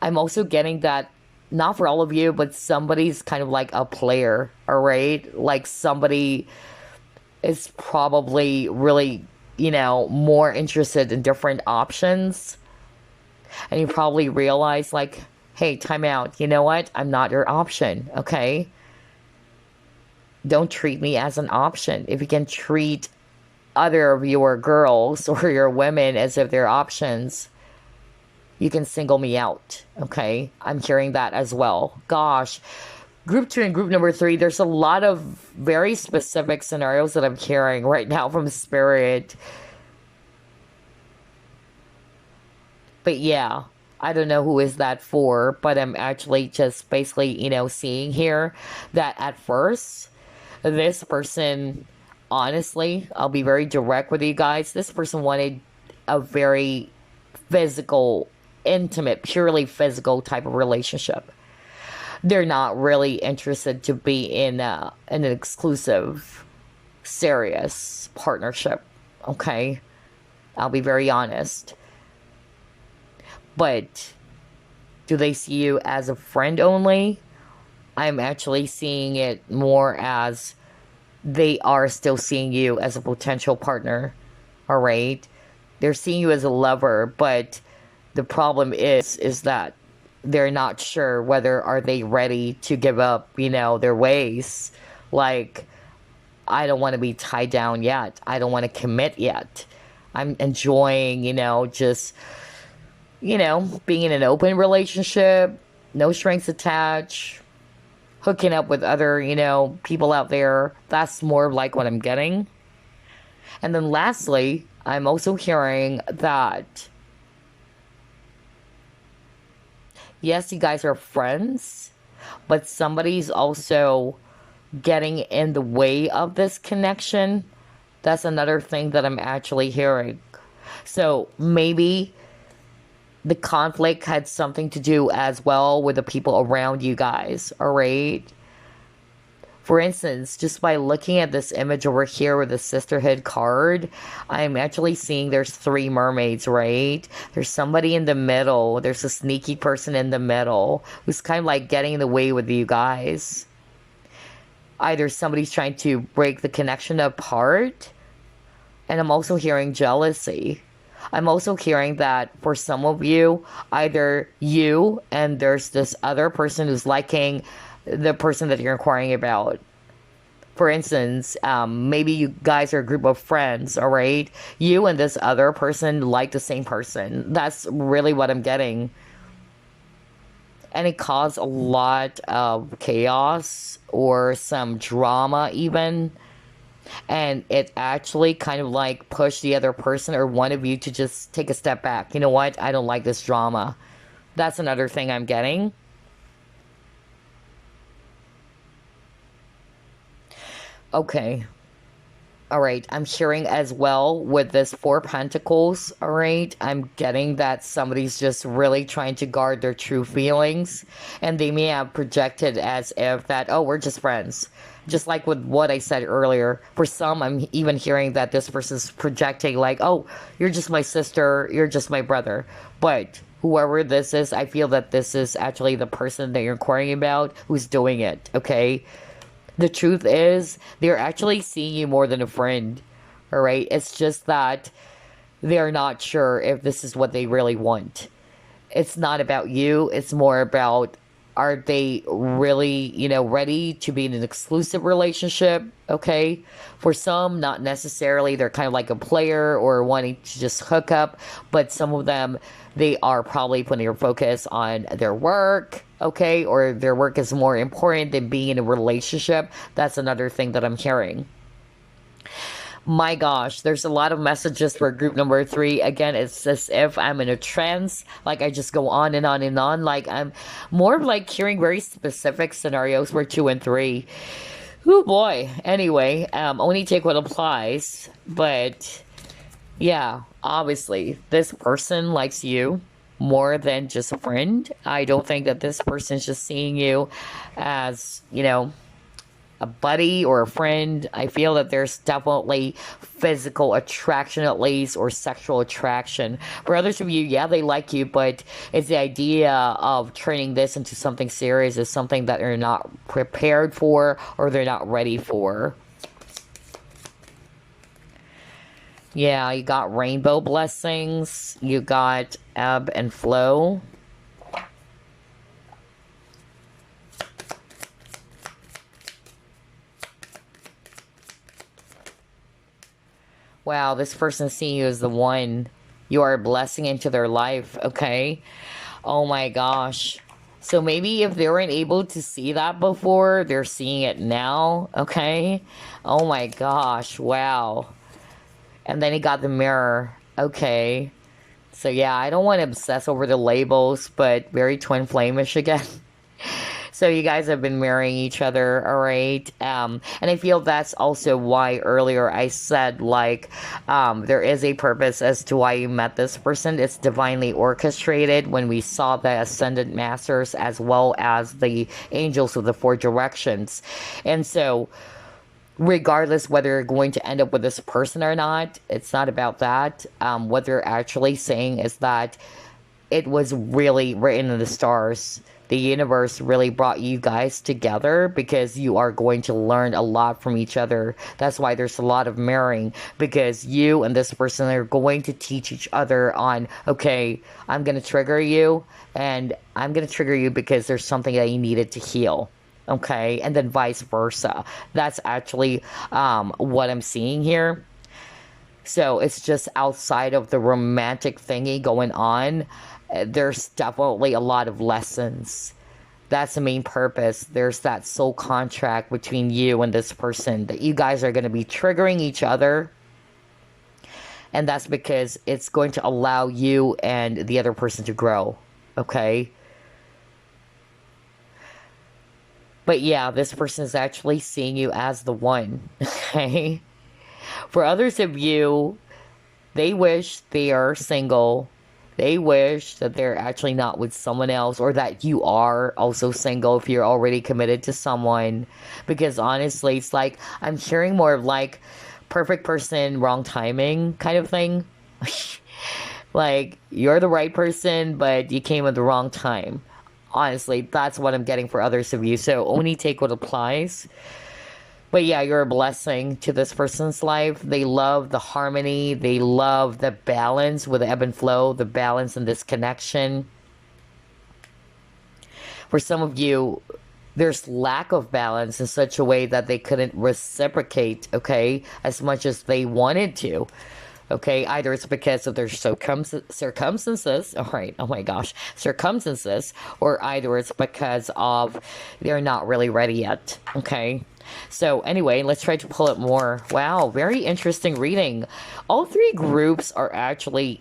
I'm also getting that, not for all of you, but somebody's kind of like a player, all right? Like somebody is probably really, more interested in different options. And you probably realize like, hey, time out. You know what? I'm not your option, okay? Don't treat me as an option. If you can treat other of your girls or your women as if they're options, you can single me out, okay? I'm hearing that as well. Gosh, group 2 and group number 3, there's a lot of very specific scenarios that I'm hearing right now from Spirit. But yeah, I don't know who is that for, but I'm actually just basically, seeing here that at first, this person, honestly, I'll be very direct with you guys. This person wanted a very physical, intimate, purely physical type of relationship. They're not really interested to be in an exclusive, serious partnership. Okay? I'll be very honest. But do they see you as a friend only? I'm actually seeing it more as they are still seeing you as a potential partner, all right? They're seeing you as a lover, but the problem is that they're not sure whether are they ready to give up, their ways. Like, I don't want to be tied down yet. I don't want to commit yet. I'm enjoying, just, being in an open relationship, no strings attached, hooking up with other, people out there. That's more like what I'm getting. And then lastly, I'm also hearing that, yes, you guys are friends, but somebody's also getting in the way of this connection. That's another thing that I'm actually hearing. So maybe the conflict had something to do as well with the people around you guys, all right? For instance, just by looking at this image over here with the sisterhood card, I'm actually seeing there's 3 mermaids, right? There's somebody in the middle. There's a sneaky person in the middle who's kind of like getting in the way with you guys. Either somebody's trying to break the connection apart, and I'm also hearing jealousy. I'm also hearing that for some of you, either you and there's this other person who's liking the person that you're inquiring about. For instance, maybe you guys are a group of friends, all right? You and this other person like the same person. That's really what I'm getting. And it caused a lot of chaos or some drama even. And it actually kind of like pushed the other person or one of you to just take a step back. You know what? I don't like this drama. That's another thing I'm getting. Okay. All right. I'm hearing as well with this 4 pentacles. All right. I'm getting that somebody's just really trying to guard their true feelings. And they may have projected as if that, oh, we're just friends. Just like with what I said earlier. For some, I'm even hearing that this person's projecting like, oh, you're just my sister. You're just my brother. But whoever this is, I feel that this is actually the person that you're inquiring about who's doing it. Okay. The truth is, they're actually seeing you more than a friend, all right? It's just that they're not sure if this is what they really want. It's not about you. It's more about, are they really, ready to be in an exclusive relationship, okay? For some, not necessarily. They're kind of like a player or wanting to just hook up. But some of them, they are probably putting their focus on their work, okay? Or their work is more important than being in a relationship. That's another thing that I'm hearing. My gosh, there's a lot of messages for group number 3. Again, it's as if I'm in a trance. Like, I just go on and on and on. Like, I'm more like hearing very specific scenarios for 2 and 3. Oh boy. Anyway, only take what applies. But, yeah, obviously, this person likes you more than just a friend. I don't think that this person's just seeing you as, a buddy or a friend. I feel that there's definitely physical attraction at least, or sexual attraction. For others of you, yeah, they like you, but it's the idea of turning this into something serious is something that they're not prepared for or they're not ready for. Yeah, you got rainbow blessings. You got ebb and flow. Wow, this person seeing you as the one. You are a blessing into their life, okay? Oh my gosh. So maybe if they weren't able to see that before, they're seeing it now, okay? Oh my gosh, wow. And then he got the mirror, okay. So yeah, I don't want to obsess over the labels, but very twin flame-ish again. So you guys have been marrying each other, all right? And I feel that's also why earlier I said, like, there is a purpose as to why you met this person. It's divinely orchestrated when we saw the Ascendant Masters as well as the Angels of the 4 Directions. And so, regardless whether you're going to end up with this person or not, it's not about that. What they're actually saying is that it was really written in the stars the universe really brought you guys together because you are going to learn a lot from each other. That's why there's a lot of mirroring, because you and this person are going to teach each other on, okay, I'm going to trigger you, and I'm going to trigger you because there's something that you needed to heal. Okay, and then vice versa. That's actually what I'm seeing here. So it's just outside of the romantic thingy going on. There's definitely a lot of lessons. That's the main purpose. There's that soul contract between you and this person that you guys are going to be triggering each other. And that's because it's going to allow you and the other person to grow. Okay? But yeah, this person is actually seeing you as the one. Okay? For others of you, they wish they are single. They wish that they're actually not with someone else, or that you are also single if you're already committed to someone. Because honestly, it's like, I'm hearing more of like perfect person, wrong timing kind of thing. Like, you're the right person, but you came at the wrong time. Honestly, that's what I'm getting for others of you. So only take what applies. But yeah, you're a blessing to this person's life. They love the harmony. They love the balance with the ebb and flow, the balance in this connection. For some of you, there's lack of balance in such a way that they couldn't reciprocate, okay, as much as they wanted to. Okay, either it's because of their circumstances, all right, oh my gosh, circumstances, or either it's because of they're not really ready yet, okay? So anyway, let's try to pull it more. Wow, very interesting reading. All three groups are actually,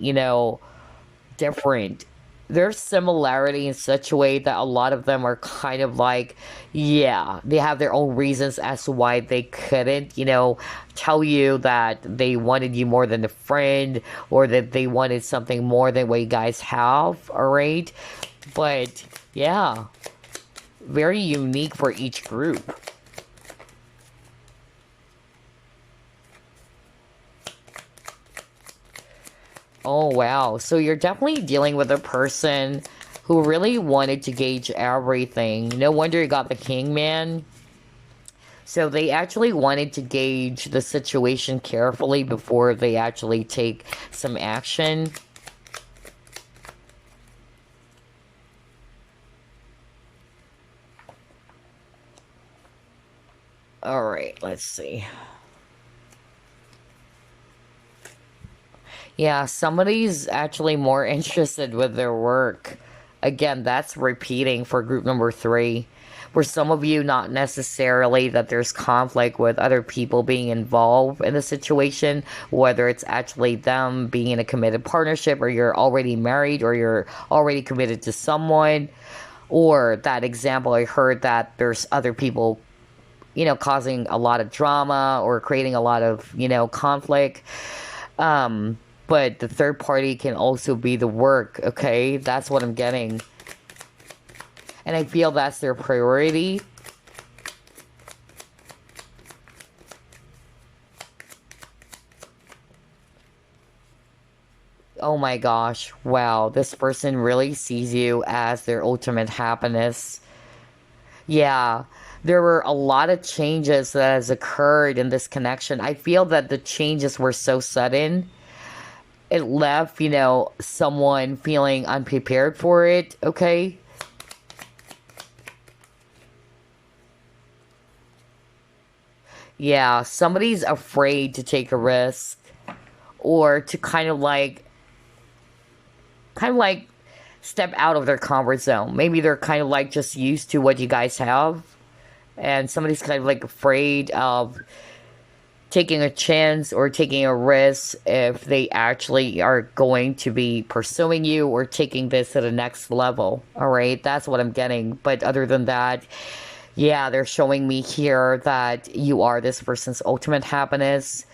different. There's similarity in such a way that a lot of them are kind of like, yeah, they have their own reasons as to why they couldn't, tell you that they wanted you more than a friend, or that they wanted something more than what you guys have, all right? But yeah, very unique for each group. Oh, wow. So you're definitely dealing with a person who really wanted to gauge everything. No wonder you got the King Man. So they actually wanted to gauge the situation carefully before they actually take some action. All right, let's see. Yeah, somebody's actually more interested with their work. Again, that's repeating for group number 3. For some of you, not necessarily that there's conflict with other people being involved in the situation, whether it's actually them being in a committed partnership, or you're already married, or you're already committed to someone, or that example I heard that there's other people, causing a lot of drama or creating a lot of, conflict. But the third party can also be the work, okay? That's what I'm getting. And I feel that's their priority. Oh my gosh, wow. This person really sees you as their ultimate happiness. Yeah, there were a lot of changes that has occurred in this connection. I feel that the changes were so sudden. It left, someone feeling unprepared for it, okay? Yeah, somebody's afraid to take a risk, or to kind of like step out of their comfort zone. Maybe they're kind of like just used to what you guys have, and somebody's kind of like afraid of taking a chance or taking a risk if they actually are going to be pursuing you or taking this to the next level. All right, that's what I'm getting. But other than that, yeah, they're showing me here that you are this person's ultimate happiness.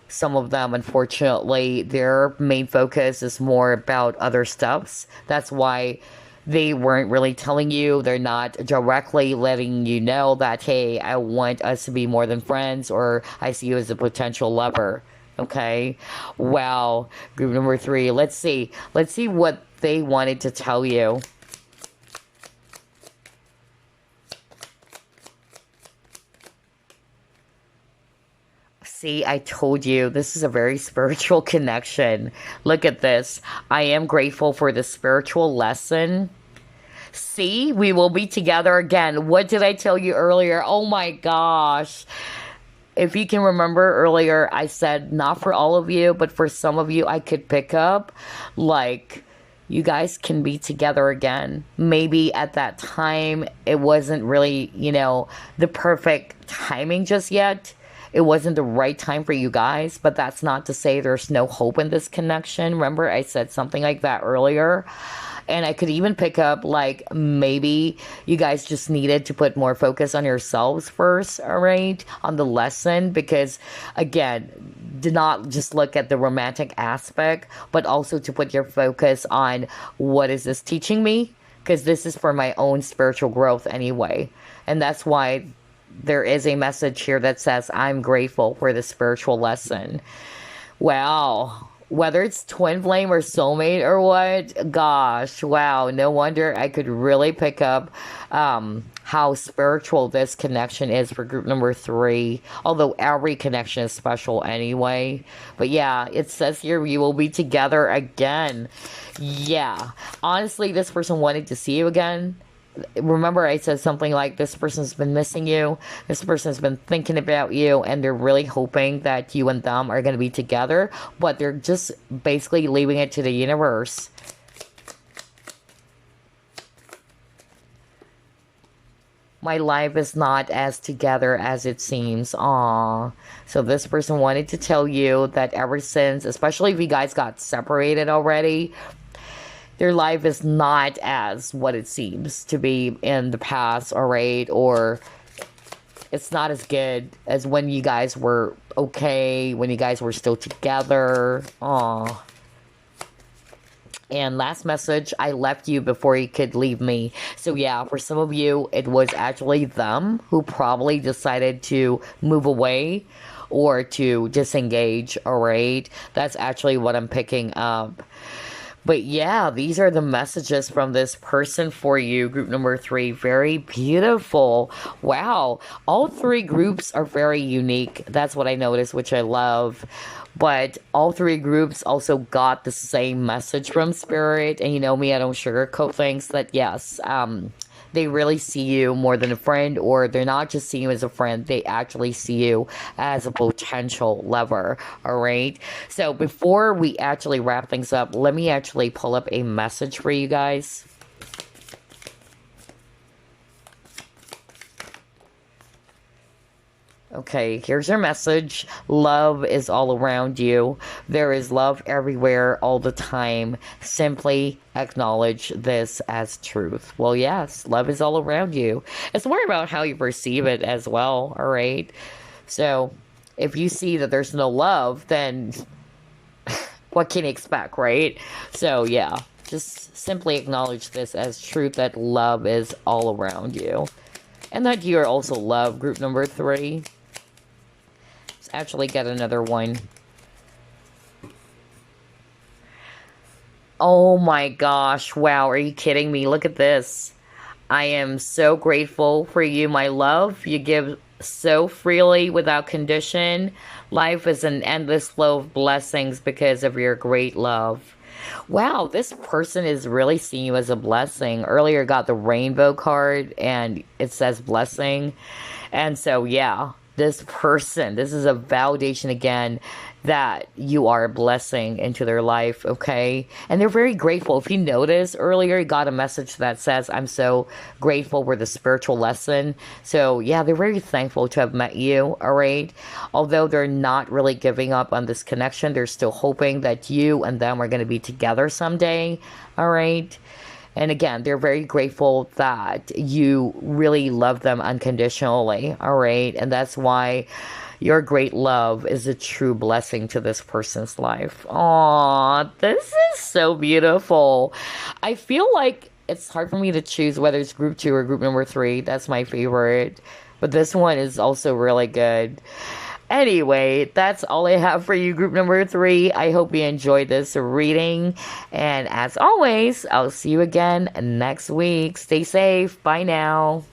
Some of them, unfortunately, their main focus is more about other stuffs. That's why they weren't really telling you. They're not directly letting you know that, hey, I want us to be more than friends, or I see you as a potential lover. Okay? Wow. Group number 3. Let's see. Let's see what they wanted to tell you. See, I told you this is a very spiritual connection. Look at this. I am grateful for the spiritual lesson. See, we will be together again. What did I tell you earlier? Oh my gosh. If you can remember earlier, I said not for all of you, but for some of you, I could pick up like you guys can be together again. Maybe at that time, it wasn't really, the perfect timing just yet. It wasn't the right time for you guys, but that's not to say there's no hope in this connection. Remember, I said something like that earlier. And I could even pick up, like, maybe you guys just needed to put more focus on yourselves first, all right? On the lesson, because, again, do not just look at the romantic aspect, but also to put your focus on what is this teaching me? Because this is for my own spiritual growth anyway. And that's why there is a message here that says, I'm grateful for the spiritual lesson. Wow. Whether it's twin flame or soulmate or what, gosh, wow, no wonder I could really pick up how spiritual this connection is for group number 3. Although every connection is special anyway. But yeah, it says here you will be together again. Yeah, honestly, this person wanted to see you again. Remember, I said something like, this person's been missing you, this person's been thinking about you, and they're really hoping that you and them are going to be together, but they're just basically leaving it to the universe. My life is not as together as it seems. Aww. So this person wanted to tell you that ever since, especially if you guys got separated already, their life is not as what it seems to be in the past, alright? Or it's not as good as when you guys were okay, when you guys were still together. Aww. And last message, I left you before you could leave me. So yeah, for some of you, it was actually them who probably decided to move away or to disengage, alright? That's actually what I'm picking up. But yeah, these are the messages from this person for you, group number 3. Very beautiful. Wow. All 3 groups are very unique. That's what I noticed, which I love. But all 3 groups also got the same message from Spirit. And you know me, I don't sugarcoat things. That yes, they really see you more than a friend, or they're not just seeing you as a friend, they actually see you as a potential lover, alright? So before we actually wrap things up, let me actually pull up a message for you guys. Okay, here's your message. Love is all around you. There is love everywhere all the time. Simply acknowledge this as truth. Well, yes, love is all around you. It's more about how you perceive it as well, all right? So, if you see that there's no love, then what can you expect, right? So, yeah, just simply acknowledge this as truth, that love is all around you. And that you are also loved, group number 3. Actually get another one. Oh my gosh, wow, are you kidding me? Look at this. I am so grateful for you, my love. You give so freely without condition. Life is an endless flow of blessings because of your great love. Wow, this person is really seeing you as a blessing. Earlier got the rainbow card and it says blessing. And so yeah, this person, this is a validation again that you are a blessing into their life, okay? And they're very grateful. If you notice, earlier you got a message that says, I'm so grateful for the spiritual lesson. So yeah, they're very thankful to have met you, all right? Although they're not really giving up on this connection, they're still hoping that you and them are going to be together someday, all right? And again, they're very grateful that you really love them unconditionally, all right? And that's why your great love is a true blessing to this person's life. Aww, this is so beautiful. I feel like it's hard for me to choose whether it's group 2 or group number 3. That's my favorite. But this one is also really good. Anyway, that's all I have for you, group number 3. I hope you enjoyed this reading. And as always, I'll see you again next week. Stay safe. Bye now.